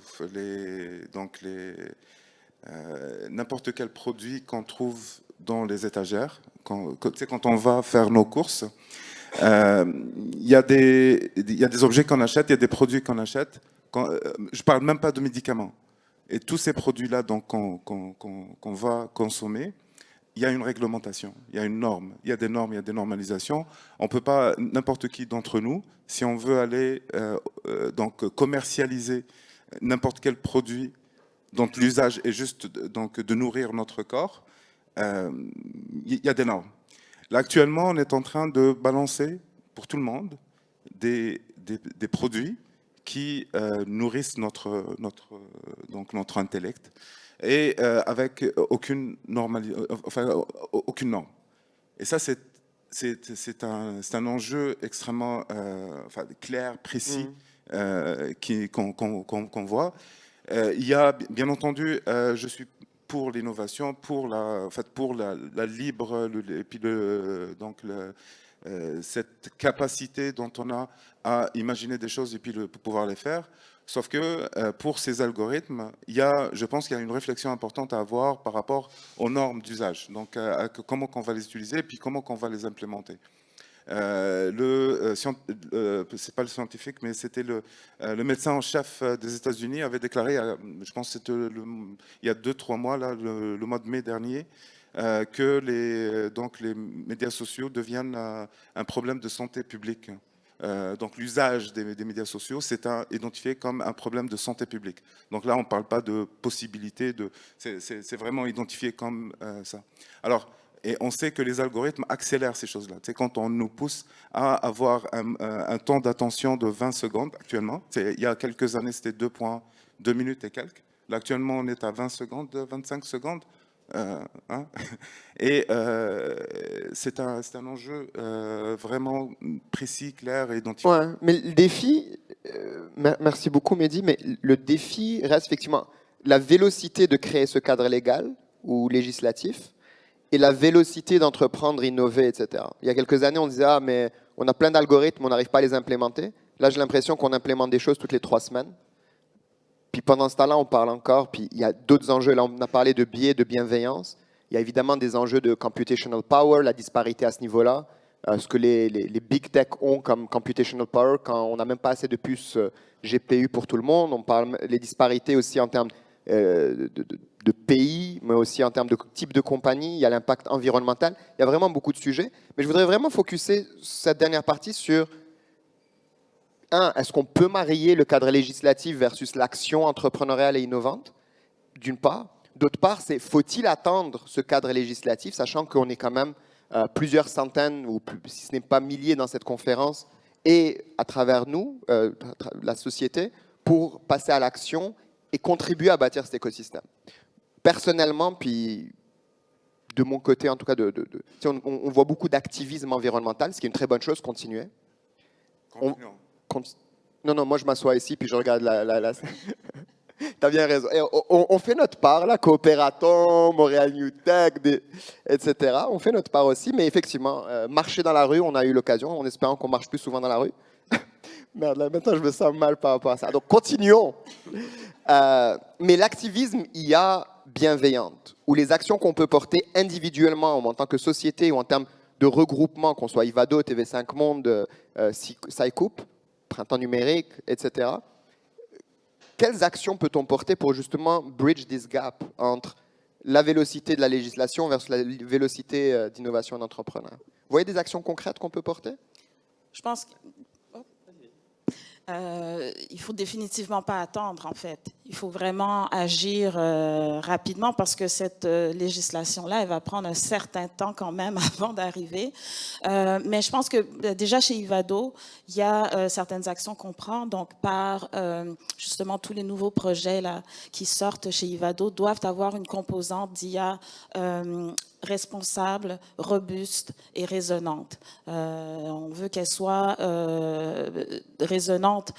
n'importe quel produit qu'on trouve dans les étagères. Quand on va faire nos courses, il y a des objets qu'on achète, il y a des produits qu'on achète. Je ne parle même pas de médicaments. Et tous ces produits-là qu'on va consommer, il y a une réglementation, il y a une norme, il y a des normes, il y a des normalisations. On ne peut pas, n'importe qui d'entre nous, si on veut aller commercialiser n'importe quel produit dont l'usage est juste de nourrir notre corps, il y a des normes. Là, actuellement, on est en train de balancer pour tout le monde des produits qui nourrissent notre intellect et avec aucune norme. Et ça, c'est un enjeu extrêmement clair, précis, qu'on voit. Il y a, bien entendu, je suis pour l'innovation, pour la libre, et puis cette capacité dont on a à imaginer des choses et puis pouvoir les faire. Sauf que pour ces algorithmes, je pense qu'il y a une réflexion importante à avoir par rapport aux normes d'usage. Donc, comment on va les utiliser et puis comment on va les implémenter. C'est pas le scientifique, mais c'était le médecin en chef des États-Unis avait déclaré, je pense que c'était il y a 2-3 mois, là, le mois de mai dernier, que les médias sociaux deviennent un problème de santé publique. Donc l'usage des médias sociaux, c'est identifié comme un problème de santé publique. Donc là, on ne parle pas de possibilité, c'est vraiment identifié comme ça. Alors, et on sait que les algorithmes accélèrent ces choses-là. C'est quand on nous pousse à avoir un temps d'attention de 20 secondes actuellement. Il y a quelques années, c'était 2 minutes et quelques. Là, actuellement, on est à 20 secondes, 25 secondes. Et c'est un enjeu vraiment précis, clair et identifié. Ouais, mais le défi, merci beaucoup Mehdi, mais le défi reste effectivement la vélocité de créer ce cadre légal ou législatif et la vélocité d'entreprendre, innover, etc. Il y a quelques années, on disait « Ah, mais on a plein d'algorithmes, on n'arrive pas à les implémenter. » Là, j'ai l'impression qu'on implémente des choses toutes les 3 semaines. Puis pendant ce temps-là, on parle encore, puis il y a d'autres enjeux. Là, on a parlé de biais, de bienveillance. Il y a évidemment des enjeux de computational power, la disparité à ce niveau-là. Ce que les big tech ont comme computational power quand on n'a même pas assez de puces GPU pour tout le monde. On parle les disparités aussi en termes de pays, mais aussi en termes de type de compagnie. Il y a l'impact environnemental. Il y a vraiment beaucoup de sujets. Mais je voudrais vraiment focuser cette dernière partie sur est-ce qu'on peut marier le cadre législatif versus l'action entrepreneuriale et innovante, d'une part. D'autre part, faut-il attendre ce cadre législatif, sachant qu'on est quand même plusieurs centaines, ou si ce n'est pas milliers dans cette conférence, et à travers nous, la société, pour passer à l'action et contribuer à bâtir cet écosystème. Personnellement, puis de mon côté, en tout cas, on voit beaucoup d'activisme environnemental, ce qui est une très bonne chose, continuez. Non, moi je m'assois ici, puis je regarde la... T'as bien raison. Et on fait notre part, là, Coopératon, Montréal New Tech, etc. On fait notre part aussi, mais effectivement, marcher dans la rue, on a eu l'occasion, en espérant qu'on marche plus souvent dans la rue. Merde, là, maintenant, je me sens mal par rapport à ça. Donc, continuons. Mais l'activisme IA bienveillante, ou les actions qu'on peut porter individuellement en tant que société ou en termes de regroupement, qu'on soit Ivado, TV5 Monde, SciCoup, Printemps numérique, etc. Quelles actions peut-on porter pour justement bridge this gap entre la vélocité de la législation versus la vélocité d'innovation d'entrepreneurs? Vous voyez des actions concrètes qu'on peut porter? Je pense qu'il faut définitivement pas attendre, en fait. Il faut vraiment agir rapidement parce que cette législation-là, elle va prendre un certain temps quand même avant d'arriver. Mais je pense que déjà chez Ivado, il y a certaines actions qu'on prend. Donc, par justement tous les nouveaux projets là, qui sortent chez Ivado doivent avoir une composante d'IA responsable, robuste et résonante. On veut qu'elle soit résonante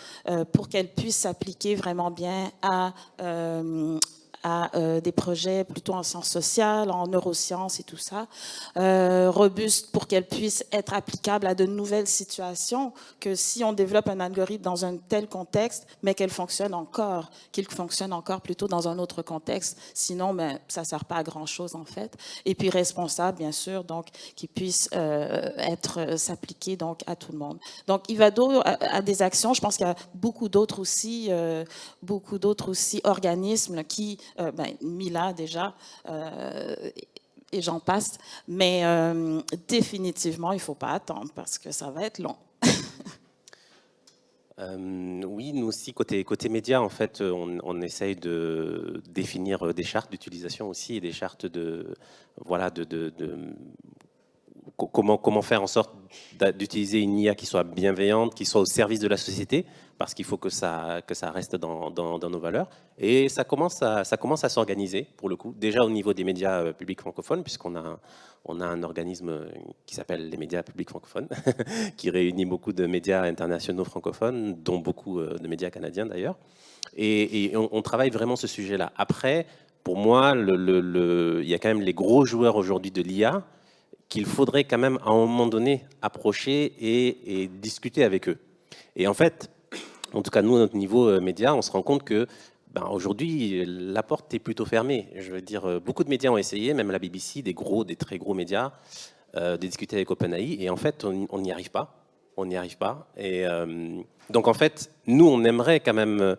pour qu'elle puisse s'appliquer vraiment bien à des projets plutôt en sciences sociales, en neurosciences et tout ça, robuste pour qu'elle puisse être applicable à de nouvelles situations, que si on développe un algorithme dans un tel contexte, mais qu'il fonctionne encore plutôt dans un autre contexte, sinon ben, ça ne sert pas à grand-chose en fait. Et puis responsable, bien sûr, donc qui puisse s'appliquer donc à tout le monde. Donc Ivado a des actions, je pense qu'il y a beaucoup d'autres aussi organismes qui Mila déjà, et j'en passe, mais définitivement, il ne faut pas attendre parce que ça va être long. Oui, nous aussi, côté médias, en fait, on essaye de définir des chartes d'utilisation aussi et des chartes comment faire en sorte d'utiliser une IA qui soit bienveillante, qui soit au service de la société, parce qu'il faut que ça reste dans nos valeurs. Et ça commence à s'organiser, pour le coup, déjà au niveau des médias publics francophones, puisqu'on a un organisme qui s'appelle les médias publics francophones, qui réunit beaucoup de médias internationaux francophones, dont beaucoup de médias canadiens d'ailleurs. Et on travaille vraiment ce sujet-là. Après, pour moi, il y a quand même les gros joueurs aujourd'hui de l'IA, qu'il faudrait quand même à un moment donné approcher et discuter avec eux. Et en fait, en tout cas nous à notre niveau média, on se rend compte que aujourd'hui la porte est plutôt fermée. Je veux dire, beaucoup de médias ont essayé, même la BBC, des très gros médias, de discuter avec OpenAI, et en fait on n'y arrive pas. On n'y arrive pas. Et donc en fait, nous on aimerait quand même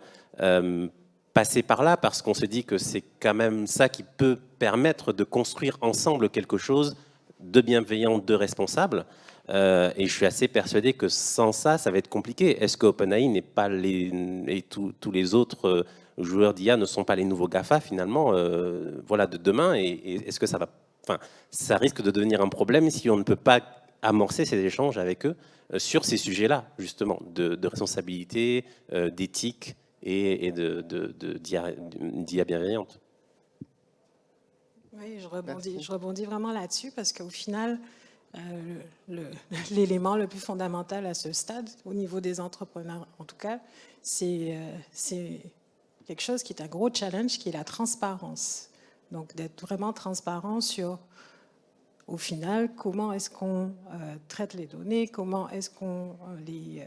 passer par là parce qu'on se dit que c'est quand même ça qui peut permettre de construire ensemble quelque chose de bienveillant, de responsable. Et je suis assez persuadé que sans ça, ça va être compliqué. Est-ce que OpenAI n'est pas et tous les autres joueurs d'IA ne sont pas les nouveaux GAFA finalement, de demain? Et est-ce que ça risque de devenir un problème si on ne peut pas amorcer ces échanges avec eux sur ces sujets-là, justement, de responsabilité, d'éthique et d'IA bienveillante? Oui, je rebondis vraiment là-dessus parce qu'au final, l'élément le plus fondamental à ce stade, au niveau des entrepreneurs en tout cas, c'est quelque chose qui est un gros challenge, qui est la transparence. Donc d'être vraiment transparent sur, au final, comment est-ce qu'on traite les données, comment est-ce qu'on les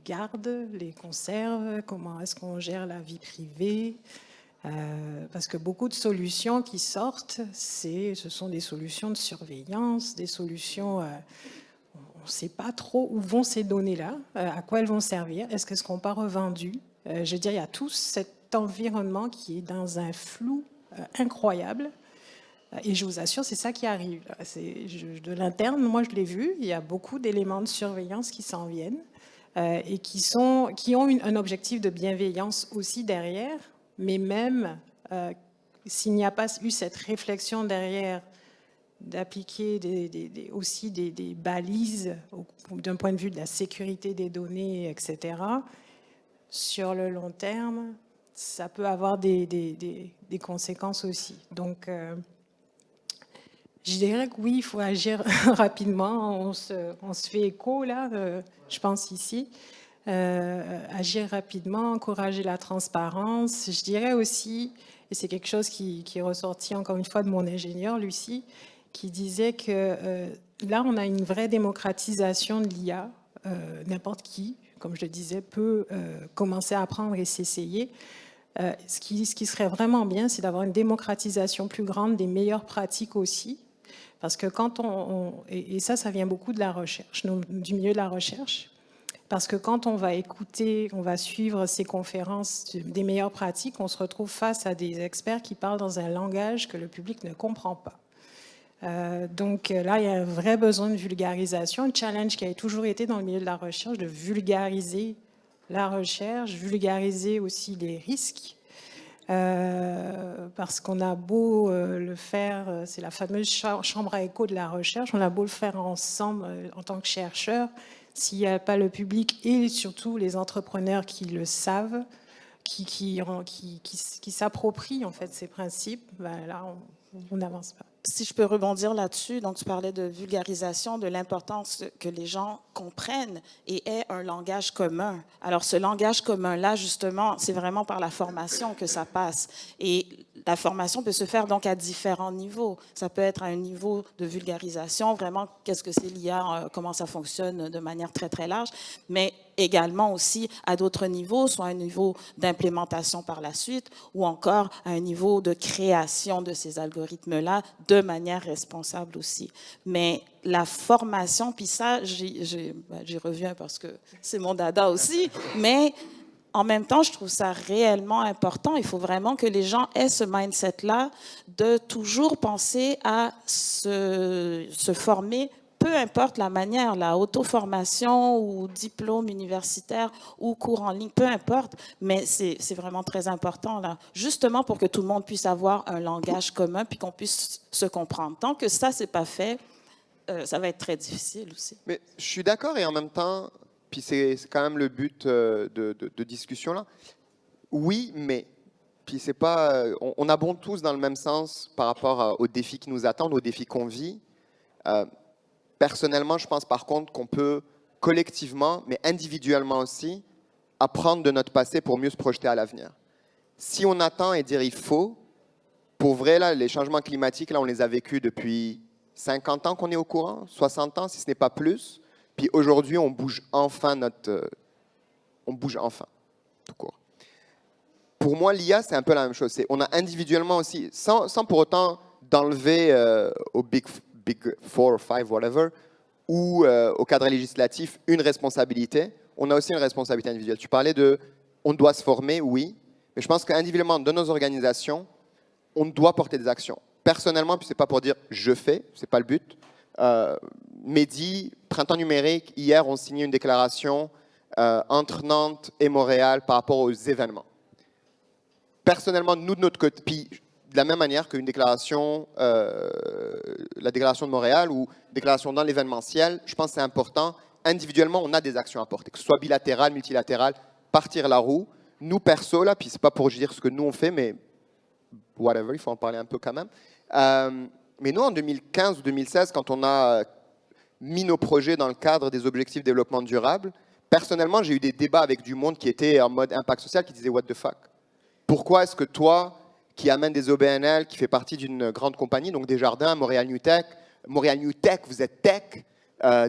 garde, les conserve, comment est-ce qu'on gère la vie privée. Parce que beaucoup de solutions qui sortent, ce sont des solutions de surveillance, des solutions, on ne sait pas trop où vont ces données-là, à quoi elles vont servir, est-ce qu'elles ne seront pas revendues. Je veux dire, il y a tout cet environnement qui est dans un flou incroyable. Et je vous assure, c'est ça qui arrive. De l'interne, moi je l'ai vu, il y a beaucoup d'éléments de surveillance qui s'en viennent et qui ont un objectif de bienveillance aussi derrière. Mais même s'il n'y a pas eu cette réflexion derrière d'appliquer aussi des balises d'un point de vue de la sécurité des données, etc., sur le long terme, ça peut avoir des conséquences aussi. Donc, je dirais que oui, il faut agir rapidement. On se fait écho, là, je pense ici. Agir rapidement, encourager la transparence. Je dirais aussi, et c'est quelque chose qui est ressorti encore une fois de mon ingénieur, Lucie, qui disait que là, on a une vraie démocratisation de l'IA. N'importe qui, comme je le disais, peut commencer à apprendre et s'essayer. Ce qui serait vraiment bien, c'est d'avoir une démocratisation plus grande des meilleures pratiques aussi. Parce que quand et ça vient beaucoup de la recherche, du milieu de la recherche. Parce que quand on va écouter, on va suivre ces conférences des meilleures pratiques, on se retrouve face à des experts qui parlent dans un langage que le public ne comprend pas. Donc là, il y a un vrai besoin de vulgarisation, un challenge qui a toujours été dans le milieu de la recherche, de vulgariser la recherche, vulgariser aussi les risques. Parce qu'on a beau le faire, c'est la fameuse chambre à écho de la recherche, on a beau le faire ensemble en tant que chercheurs, s'il n'y a pas le public et surtout les entrepreneurs qui le savent, qui s'approprient en fait ces principes, ben là on n'avance pas. Si je peux rebondir là-dessus, donc tu parlais de vulgarisation, de l'importance que les gens comprennent et aient un langage commun. Alors ce langage commun-là, justement, c'est vraiment par la formation que ça passe. Et la formation peut se faire donc à différents niveaux. Ça peut être à un niveau de vulgarisation, vraiment qu'est-ce que c'est l'IA, comment ça fonctionne de manière très très large, mais également aussi à d'autres niveaux, soit un niveau d'implémentation par la suite ou encore à un niveau de création de ces algorithmes-là de manière responsable aussi. Mais la formation, puis ça, j'y reviens parce que c'est mon dada aussi, mais en même temps, je trouve ça réellement important. Il faut vraiment que les gens aient ce mindset-là de toujours penser à se former, peu importe la manière, la auto-formation ou diplôme universitaire ou cours en ligne, peu importe, mais c'est vraiment très important, là, justement pour que tout le monde puisse avoir un langage commun puis qu'on puisse se comprendre. Tant que ça, c'est pas fait, ça va être très difficile aussi. Mais je suis d'accord et en même temps, puis c'est quand même le but de discussion là. Oui, mais puis c'est pas, on abonde tous dans le même sens par rapport aux défis qui nous attendent, aux défis qu'on vit. Personnellement, je pense par contre qu'on peut collectivement, mais individuellement aussi, apprendre de notre passé pour mieux se projeter à l'avenir. Si on attend et dire il faut, pour vrai, là, les changements climatiques, là, on les a vécus depuis 50 ans qu'on est au courant, 60 ans si ce n'est pas plus. Puis aujourd'hui, on bouge enfin tout court. Pour moi, l'IA, c'est un peu la même chose. On a individuellement aussi, sans pour autant d'enlever au Big 4 ou 5, whatever, ou au cadre législatif, une responsabilité. On a aussi une responsabilité individuelle. Tu parlais de, on doit se former, oui, mais je pense qu'individuellement, dans nos organisations, on doit porter des actions. Personnellement, puis c'est pas pour dire je fais, c'est pas le but. Mehdi, Printemps numérique, hier, on signait une déclaration entre Nantes et Montréal par rapport aux événements. Personnellement, nous de notre côté, puis de la même manière qu'une déclaration, la déclaration de Montréal ou déclaration dans l'événementiel, je pense que c'est important. Individuellement, on a des actions à porter, que ce soit bilatéral, multilatéral, partir la roue. Nous, perso, là, puis c'est pas pour dire ce que nous on fait, mais whatever, il faut en parler un peu quand même. Mais nous, en 2015 ou 2016, quand on a mis nos projets dans le cadre des objectifs de développement durable, personnellement, j'ai eu des débats avec du monde qui était en mode impact social, qui disait « what the fuck ». Pourquoi est-ce que toi, qui amène des OBNL, qui fait partie d'une grande compagnie, donc Desjardins, Montréal New Tech, vous êtes tech,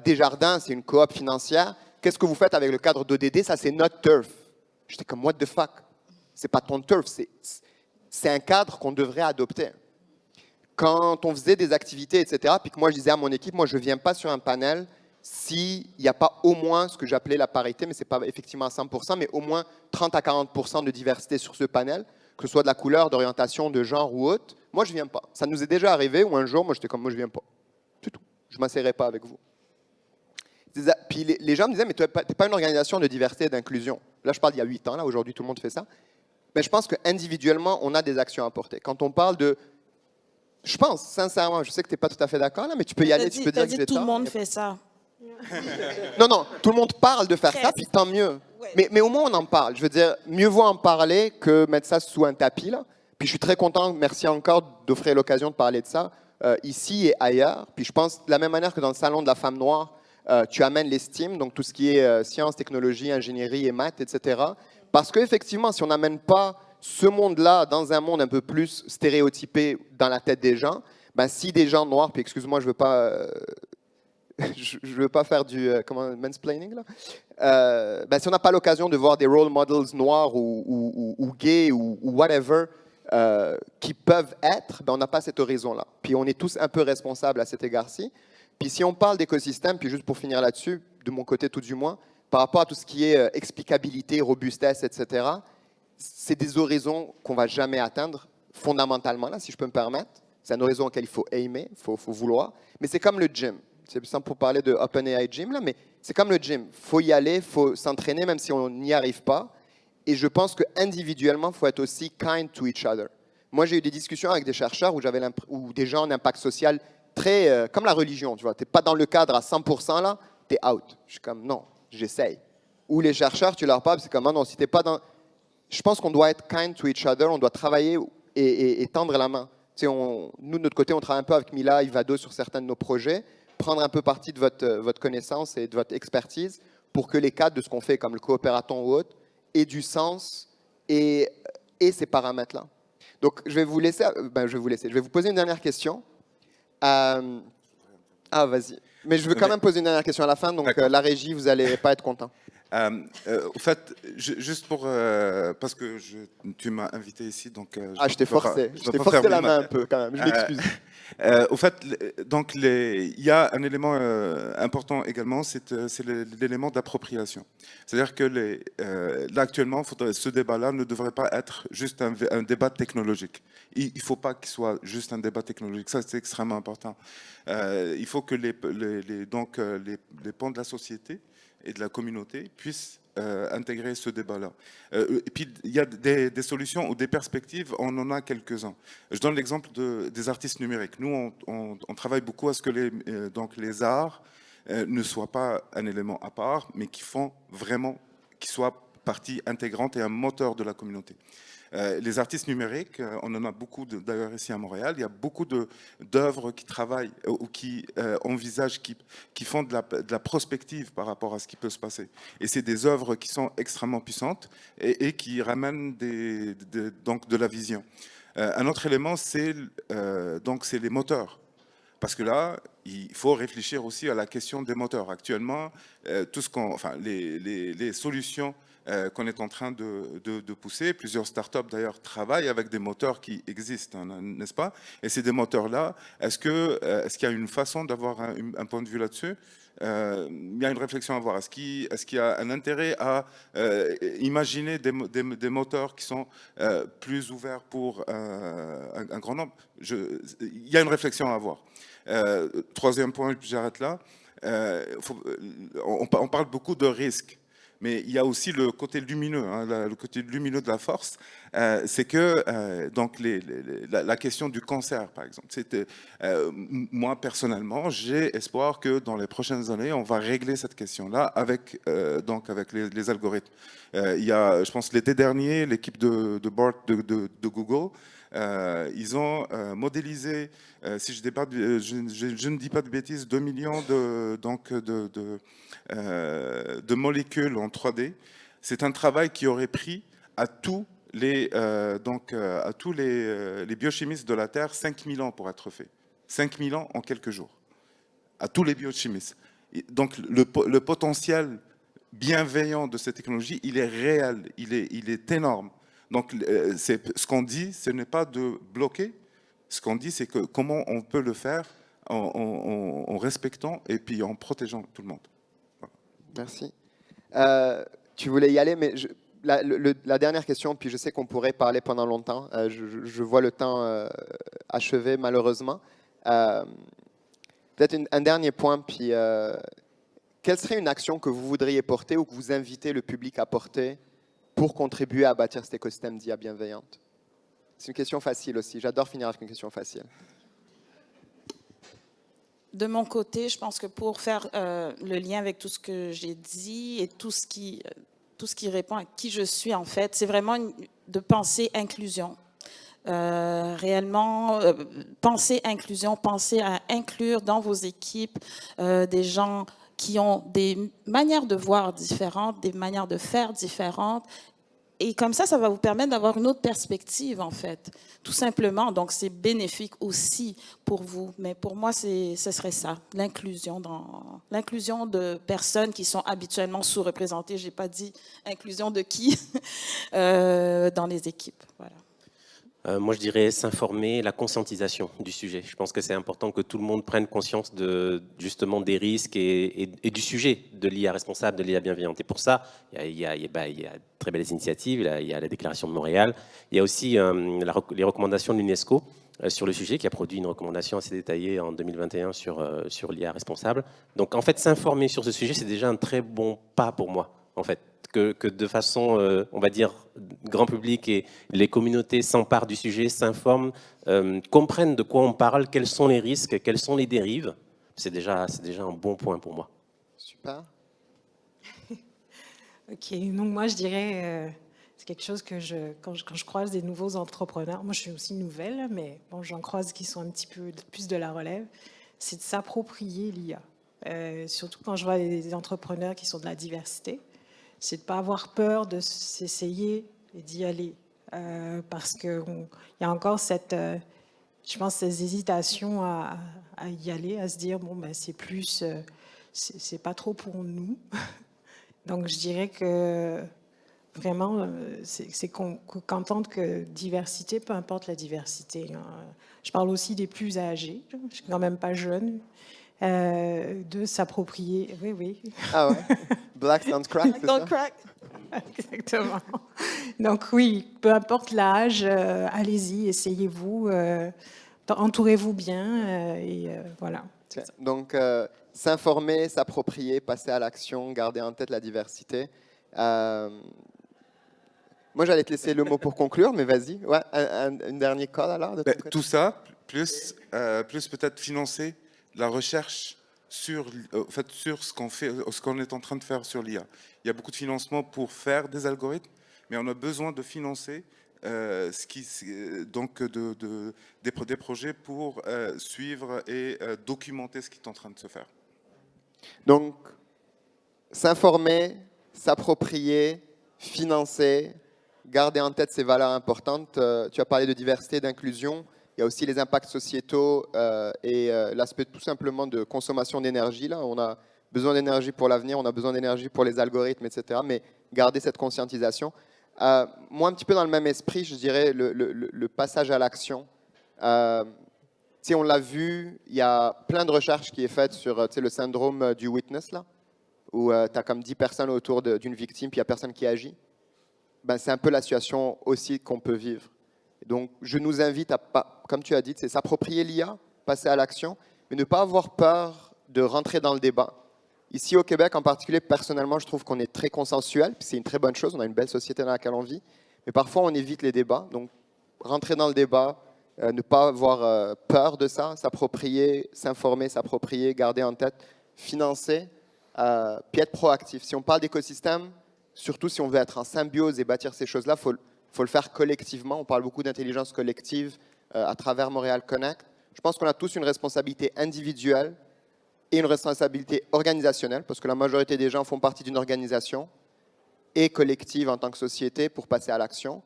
Desjardins, c'est une coop financière, qu'est-ce que vous faites avec le cadre d'ODD? Ça, c'est notre turf. J'étais comme « what the fuck ». C'est pas ton turf, c'est un cadre qu'on devrait adopter. Quand on faisait des activités, etc., puis que moi je disais à mon équipe, moi je ne viens pas sur un panel s'il n'y a pas au moins ce que j'appelais la parité, mais ce n'est pas effectivement à 100%, mais au moins 30 à 40% de diversité sur ce panel, que ce soit de la couleur, d'orientation, de genre ou autre. Moi je ne viens pas. Ça nous est déjà arrivé où un jour, moi j'étais comme, moi je ne viens pas. C'est tout. Je ne m'asserai pas avec vous. Puis les gens me disaient, mais tu n'es pas une organisation de diversité et d'inclusion. Là je parle d'il y a 8 ans, là aujourd'hui tout le monde fait ça. Mais je pense qu'individuellement, on a des actions à porter. Quand on parle de... Je pense, sincèrement, je sais que tu n'es pas tout à fait d'accord, là, mais tu peux y aller, tu peux dire que j'ai tort. Tout le monde fait ça. Non, tout le monde parle de faire ça, puis tant mieux. Ouais. Mais au moins, on en parle. Je veux dire, mieux vaut en parler que mettre ça sous un tapis, là. Puis je suis très content, merci encore d'offrir l'occasion de parler de ça, ici et ailleurs. Puis je pense, de la même manière que dans le Salon de la femme noire, tu amènes les STEAM, donc tout ce qui est sciences, technologie, ingénierie et maths, etc., parce qu'effectivement, si on n'amène pas ce monde-là dans un monde un peu plus stéréotypé dans la tête des gens, ben si des gens noirs, puis excuse-moi, je veux pas je ne veux pas faire du mansplaining, là. Si on n'a pas l'occasion de voir des role models noirs ou gays ou whatever qui peuvent être, on n'a pas cet horizon-là. Puis on est tous un peu responsables à cet égard-ci. Puis si on parle d'écosystème, puis juste pour finir là-dessus, de mon côté tout du moins, par rapport à tout ce qui est explicabilité, robustesse, etc., c'est des horizons qu'on ne va jamais atteindre fondamentalement, là, si je peux me permettre. C'est un horizon auquel il faut aimer, il faut vouloir. Mais c'est comme le gym. C'est plus simple pour parler de OpenAI Gym, là, mais c'est comme le gym. Il faut y aller, il faut s'entraîner, même si on n'y arrive pas. Et je pense qu'individuellement, il faut être aussi kind to each other. Moi, j'ai eu des discussions avec des chercheurs où des gens d'impact social très... comme la religion, tu vois. Tu n'es pas dans le cadre à 100% là, tu es out. Je suis comme, non, j'essaye. Ou les chercheurs, tu leur parles, c'est comme, non, si tu n'es pas dans... Je pense qu'on doit être kind to each other, on doit travailler et tendre la main. Nous, de notre côté, on travaille un peu avec Mila, Ivado sur certains de nos projets, prendre un peu partie de votre connaissance et de votre expertise pour que les cadres de ce qu'on fait, comme le coopératon ou autre, aient du sens et ces paramètres-là. Donc, je vais vous poser une dernière question. Vas-y. Mais je veux quand même poser une dernière question à la fin, donc la régie, vous n'allez pas être content. Au fait, juste pour... parce que tu m'as invité ici, donc... je t'ai forcé. Je t'ai forcé la main un peu, quand même. Je m'excuse. Au fait, donc, il y a un élément important également, c'est l'élément d'appropriation. C'est-à-dire que là, actuellement, ce débat-là ne devrait pas être juste un débat technologique. Il ne faut pas qu'il soit juste un débat technologique. Ça, c'est extrêmement important. Il faut que les pans de la société et de la communauté puissent intégrer ce débat-là. Et puis, il y a des solutions ou des perspectives, on en a quelques-uns. Je donne l'exemple des artistes numériques. Nous, on travaille beaucoup à ce que les arts ne soient pas un élément à part, mais qui soient partie intégrante et un moteur de la communauté. Les artistes numériques, on en a beaucoup d'ailleurs ici à Montréal, il y a beaucoup d'œuvres qui travaillent ou qui envisagent, qui font de la prospective par rapport à ce qui peut se passer. Et c'est des œuvres qui sont extrêmement puissantes et qui ramènent donc de la vision. Un autre élément, c'est les moteurs. Parce que là, il faut réfléchir aussi à la question des moteurs. Actuellement, les solutions qu'on est en train de pousser. Plusieurs startups, d'ailleurs, travaillent avec des moteurs qui existent, hein, n'est-ce pas? Et ces des moteurs-là, est-ce qu'il y a une façon d'avoir un point de vue là-dessus? Il y a une réflexion à avoir. Est-ce qu'il y a un intérêt à imaginer des moteurs qui sont plus ouverts pour un grand nombre? Il y a une réflexion à avoir. Troisième point, puis j'arrête là. On parle beaucoup de risques. Mais il y a aussi le côté lumineux, hein, le côté lumineux de la force. C'est que la question du cancer, par exemple. Moi, personnellement, j'ai espoir que dans les prochaines années, on va régler cette question-là avec les algorithmes. Il y a, je pense, l'été dernier, l'équipe de Bart de Google, ils ont modélisé, si je ne dis pas de bêtises, 2 millions de molécules en 3D. C'est un travail qui aurait pris à tous les biochimistes de la Terre 5000 ans pour être fait. 5000 ans en quelques jours. À tous les biochimistes. Donc le potentiel bienveillant de cette technologie, il est réel, il est énorme. Donc, ce qu'on dit, ce n'est pas de bloquer. Ce qu'on dit, c'est que comment on peut le faire en respectant et puis en protégeant tout le monde. Voilà. Merci. Tu voulais y aller, mais la dernière question, puis je sais qu'on pourrait parler pendant longtemps. Je vois le temps achevé, malheureusement. Peut-être un dernier point, puis quelle serait une action que vous voudriez porter ou que vous invitez le public à porter pour contribuer à bâtir cet écosystème d'IA bienveillante? C'est une question facile aussi. J'adore finir avec une question facile. De mon côté, je pense que pour faire le lien avec tout ce que j'ai dit et tout ce qui répond à qui je suis, en fait, c'est vraiment de penser inclusion. Réellement, penser inclusion, penser à inclure dans vos équipes des gens qui ont des manières de voir différentes, des manières de faire différentes, Et comme ça va vous permettre d'avoir une autre perspective, en fait, tout simplement. Donc, c'est bénéfique aussi pour vous. Mais pour moi, ce serait ça, l'inclusion de personnes qui sont habituellement sous-représentées. Je n'ai pas dit inclusion de qui dans les équipes. Voilà. Moi, je dirais s'informer, la conscientisation du sujet. Je pense que c'est important que tout le monde prenne conscience justement des risques et du sujet de l'IA responsable, de l'IA bienveillante. Et pour ça, il y a de très belles initiatives. Il y a la Déclaration de Montréal. Il y a aussi les recommandations de l'UNESCO sur le sujet, qui a produit une recommandation assez détaillée en 2021 sur l'IA responsable. Donc, en fait, s'informer sur ce sujet, c'est déjà un très bon pas pour moi, en fait. Que de façon, on va dire, grand public et les communautés s'emparent du sujet, s'informent, comprennent de quoi on parle, quels sont les risques, quelles sont les dérives. C'est déjà un bon point pour moi. Super. Ok, donc moi je dirais, c'est quelque chose que quand je croise des nouveaux entrepreneurs, moi je suis aussi nouvelle, mais bon, j'en croise qui sont un petit peu plus de la relève, c'est de s'approprier l'IA. Surtout quand je vois des entrepreneurs qui sont de la diversité. C'est de ne pas avoir peur de s'essayer et d'y aller. Parce qu'il y a encore je pense, ces hésitations à y aller, à se dire, bon, ben, c'est plus, c'est pas trop pour nous. Donc, je dirais que vraiment, c'est qu'entendre que diversité, peu importe la diversité. Hein. Je parle aussi des plus âgés, je suis quand même pas jeune. De s'approprier. Oui, oui. Ah ouais. Black Don't Crack, c'est ça? Don't crack. Exactement. Donc oui, peu importe l'âge, allez-y, essayez-vous, entourez-vous bien et voilà. Donc, s'informer, s'approprier, passer à l'action, garder en tête la diversité. Moi, j'allais te laisser le mot pour conclure, mais vas-y. Ouais, une dernière call alors. Tout ça, plus peut-être financer la recherche sur ce qu'on fait, ce qu'on est en train de faire sur l'IA. Il y a beaucoup de financement pour faire des algorithmes, mais on a besoin de financer des projets pour suivre et documenter ce qui est en train de se faire. Donc, s'informer, s'approprier, financer, garder en tête ces valeurs importantes. Tu as parlé de diversité, d'inclusion. Il y a aussi les impacts sociétaux et l'aspect tout simplement de consommation d'énergie. Là, on a besoin d'énergie pour l'avenir, on a besoin d'énergie pour les algorithmes, etc. Mais garder cette conscientisation. Moi, un petit peu dans le même esprit, je dirais le passage à l'action. On l'a vu, il y a plein de recherches qui est faite sur le syndrome du witness, là, où tu as comme 10 personnes autour d'une victime, puis il n'y a personne qui agit. Ben, c'est un peu la situation aussi qu'on peut vivre. Donc, je nous invite à, comme tu as dit, c'est s'approprier l'IA, passer à l'action, mais ne pas avoir peur de rentrer dans le débat. Ici, au Québec, en particulier, personnellement, je trouve qu'on est très consensuel, puis c'est une très bonne chose, on a une belle société dans laquelle on vit, mais parfois, on évite les débats. Donc, rentrer dans le débat, ne pas avoir peur de ça, s'approprier, s'informer, s'approprier, garder en tête, financer, puis être proactif. Si on parle d'écosystème, surtout si on veut être en symbiose et bâtir ces choses-là, il faut le faire collectivement. On parle beaucoup d'intelligence collective à travers Montréal Connect. Je pense qu'on a tous une responsabilité individuelle et une responsabilité organisationnelle, parce que la majorité des gens font partie d'une organisation et collective en tant que société pour passer à l'action.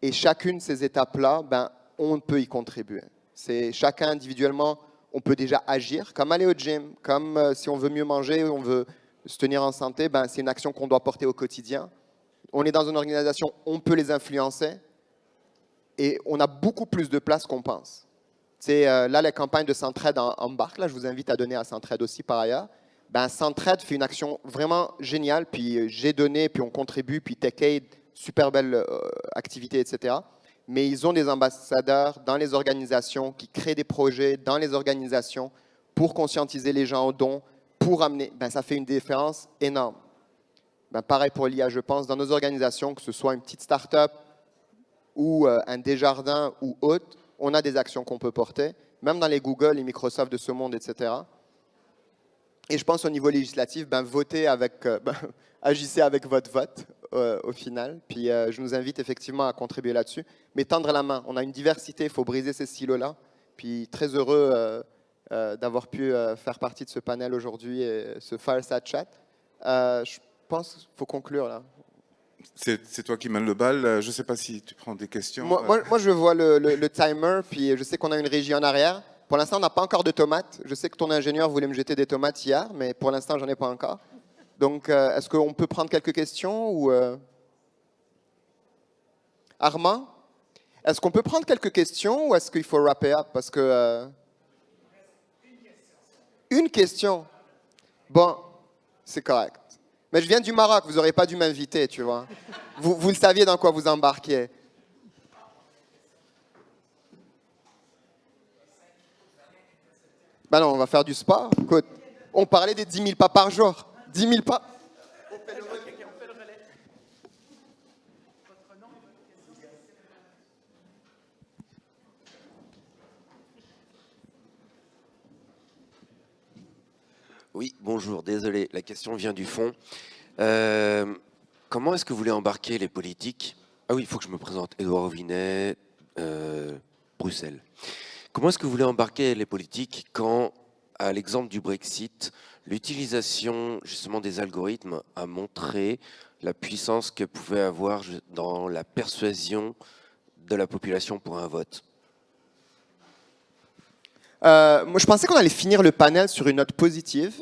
Et chacune de ces étapes-là, ben, on peut y contribuer. C'est chacun individuellement, on peut déjà agir, comme aller au gym, comme si on veut mieux manger, on veut se tenir en santé, ben, c'est une action qu'on doit porter au quotidien. On est dans une organisation, on peut les influencer et on a beaucoup plus de place qu'on pense. Là, la campagne de Centraide embarque, là, je vous invite à donner à Centraide aussi par ailleurs. Ben, Centraide fait une action vraiment géniale, puis j'ai donné, puis on contribue, puis TechAid, super belle activité, etc. Mais ils ont des ambassadeurs dans les organisations qui créent des projets dans les organisations pour conscientiser les gens aux dons, pour amener, ben, ça fait une différence énorme. Ben, pareil pour l'IA, je pense, dans nos organisations, que ce soit une petite start-up ou un Desjardins ou autre, on a des actions qu'on peut porter, même dans les Google, les Microsoft de ce monde, etc. Et je pense au niveau législatif, ben, votez avec, agissez avec votre vote au final. Puis je nous invite effectivement à contribuer là-dessus. Mais tendre la main, on a une diversité, il faut briser ces silos-là. Puis très heureux d'avoir pu faire partie de ce panel aujourd'hui et ce Fireside Chat. Je pense qu'il faut conclure là. C'est toi qui mènes le bal. Je ne sais pas si tu prends des questions. Moi, je vois le timer, puis je sais qu'on a une régie en arrière. Pour l'instant, on n'a pas encore de tomates. Je sais que ton ingénieur voulait me jeter des tomates hier, mais pour l'instant, j'en ai pas encore. Donc, est-ce qu'on peut prendre quelques questions ou Armand, est-ce qu'on peut prendre quelques questions ou est-ce qu'il faut wrap it up? Parce que une question. Bon, c'est correct. Mais je viens du Maroc, vous n'aurez pas dû m'inviter, tu vois. Vous le saviez dans quoi vous embarquiez. Ben non, on va faire du sport. Écoute, on parlait des 10 000 pas par jour. 10 000 pas. Oui, bonjour, désolé, la question vient du fond. Comment est-ce que vous voulez embarquer les politiques? Ah oui, il faut que je me présente, Édouard Rovinet, Bruxelles. Comment est-ce que vous voulez embarquer les politiques quand, à l'exemple du Brexit, l'utilisation justement des algorithmes a montré la puissance que pouvait avoir dans la persuasion de la population pour un vote? Moi, je pensais qu'on allait finir le panel sur une note positive.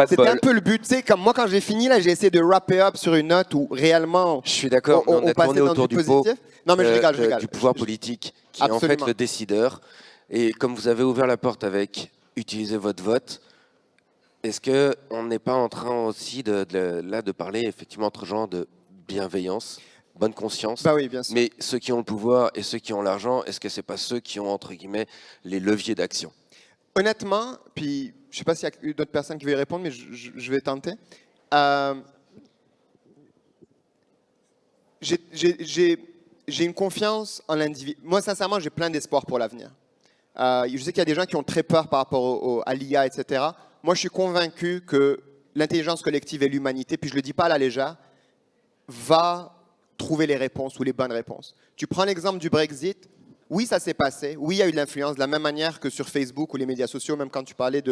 C'était un peu le but. Tu sais, comme moi, quand j'ai fini, là, j'ai essayé de wrap it up sur une note où réellement. Je suis d'accord, mais on a tourné autour du pot non, mais je rigole. Du pouvoir politique, qui est en fait le décideur. Et comme vous avez ouvert la porte avec « utilisez votre vote », est-ce qu'on n'est pas en train aussi de parler effectivement entre gens de bienveillance, bonne conscience? Bah oui, bien sûr. Mais ceux qui ont le pouvoir et ceux qui ont l'argent, est-ce que ce n'est pas ceux qui ont, entre guillemets, les leviers d'action? Honnêtement, puis je ne sais pas s'il y a d'autres personnes qui veulent y répondre, mais je vais tenter. J'ai une confiance en l'individu. Moi, sincèrement, j'ai plein d'espoir pour l'avenir. Je sais qu'il y a des gens qui ont très peur par rapport à l'IA, etc. Moi, je suis convaincu que l'intelligence collective et l'humanité, puis je ne le dis pas à la légère, va trouver les réponses ou les bonnes réponses. Tu prends l'exemple du Brexit. Oui, ça s'est passé. Oui, il y a eu de l'influence, de la même manière que sur Facebook ou les médias sociaux, même quand tu parlais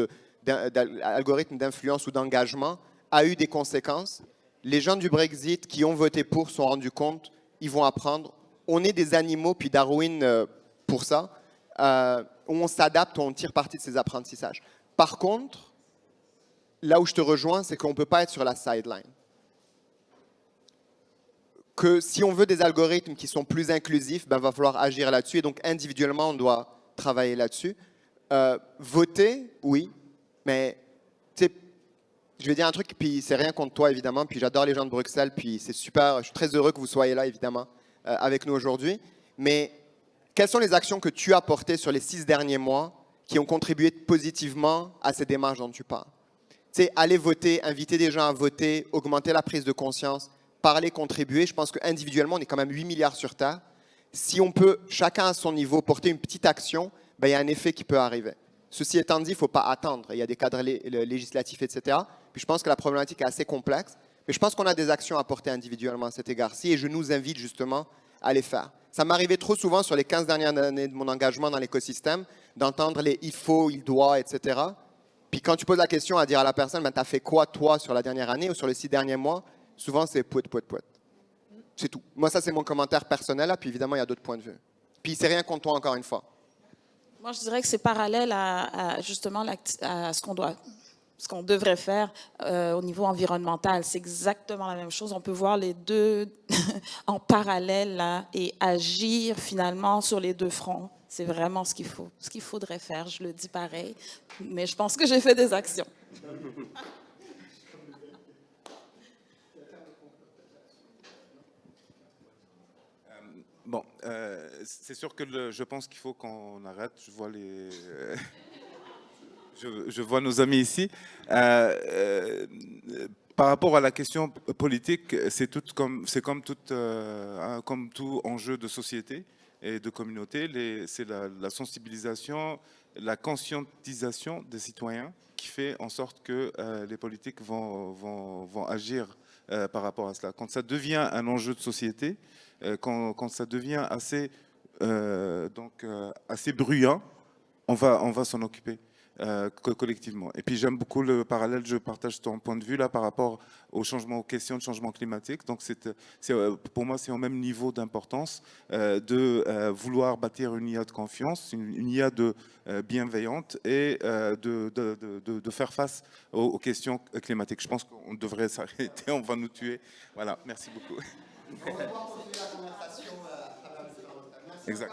d'algorithmes d'influence ou d'engagement, a eu des conséquences. Les gens du Brexit qui ont voté pour se sont rendus compte, ils vont apprendre. On est des animaux, puis Darwin pour ça, où on s'adapte, on tire parti de ces apprentissages. Par contre, là où je te rejoins, c'est qu'on ne peut pas être sur la sideline. Que si on veut des algorithmes qui sont plus inclusifs, ben, va falloir agir là-dessus. Et donc, individuellement, on doit travailler là-dessus. Voter, oui, mais je vais dire un truc, puis c'est rien contre toi, évidemment, puis j'adore les gens de Bruxelles, puis c'est super, je suis très heureux que vous soyez là, évidemment, avec nous aujourd'hui. Mais quelles sont les actions que tu as portées sur les 6 derniers mois qui ont contribué positivement à ces démarches dont tu parles? Tu sais, aller voter, inviter des gens à voter, augmenter la prise de conscience, parler, contribuer. Je pense qu'individuellement, on est quand même 8 milliards sur Terre. Si on peut, chacun à son niveau, porter une petite action, ben, il y a un effet qui peut arriver. Ceci étant dit, il ne faut pas attendre. Il y a des cadres législatifs, etc. Puis je pense que la problématique est assez complexe. Mais je pense qu'on a des actions à porter individuellement à cet égard-ci. Et je nous invite justement à les faire. Ça m'arrivait trop souvent sur les 15 dernières années de mon engagement dans l'écosystème d'entendre les « il faut »,« il doit », etc. Puis quand tu poses la question à dire à la personne ben, « tu as fait quoi toi sur la dernière année ou sur les 6 derniers mois ?» Souvent, c'est pouet. C'est tout. Moi, ça, c'est mon commentaire personnel. Là, puis évidemment, il y a d'autres points de vue. Puis c'est rien contre toi, encore une fois. Moi, je dirais que c'est parallèle à justement à ce qu'on devrait faire au niveau environnemental. C'est exactement la même chose. On peut voir les deux en parallèle là, et agir finalement sur les deux fronts. C'est vraiment ce qu'il faudrait faire. Je le dis pareil, mais je pense que j'ai fait des actions. Bon, c'est sûr que je pense qu'il faut qu'on arrête. Je vois nos amis ici. Par rapport à la question politique, c'est comme tout enjeu de société et de communauté. C'est la sensibilisation, la conscientisation des citoyens qui fait en sorte que les politiques vont agir par rapport à cela. Quand ça devient un enjeu de société, quand ça devient assez bruyant, on va s'en occuper. collectivement. Et puis j'aime beaucoup le parallèle, je partage ton point de vue là par rapport aux questions de changement climatique. Donc pour moi c'est au même niveau d'importance de vouloir bâtir une IA de confiance, une IA bienveillante et de faire face aux questions climatiques. Je pense qu'on devrait s'arrêter, on va nous tuer. Voilà, merci beaucoup. On va pouvoir continuer la conversation à travers le. Exact.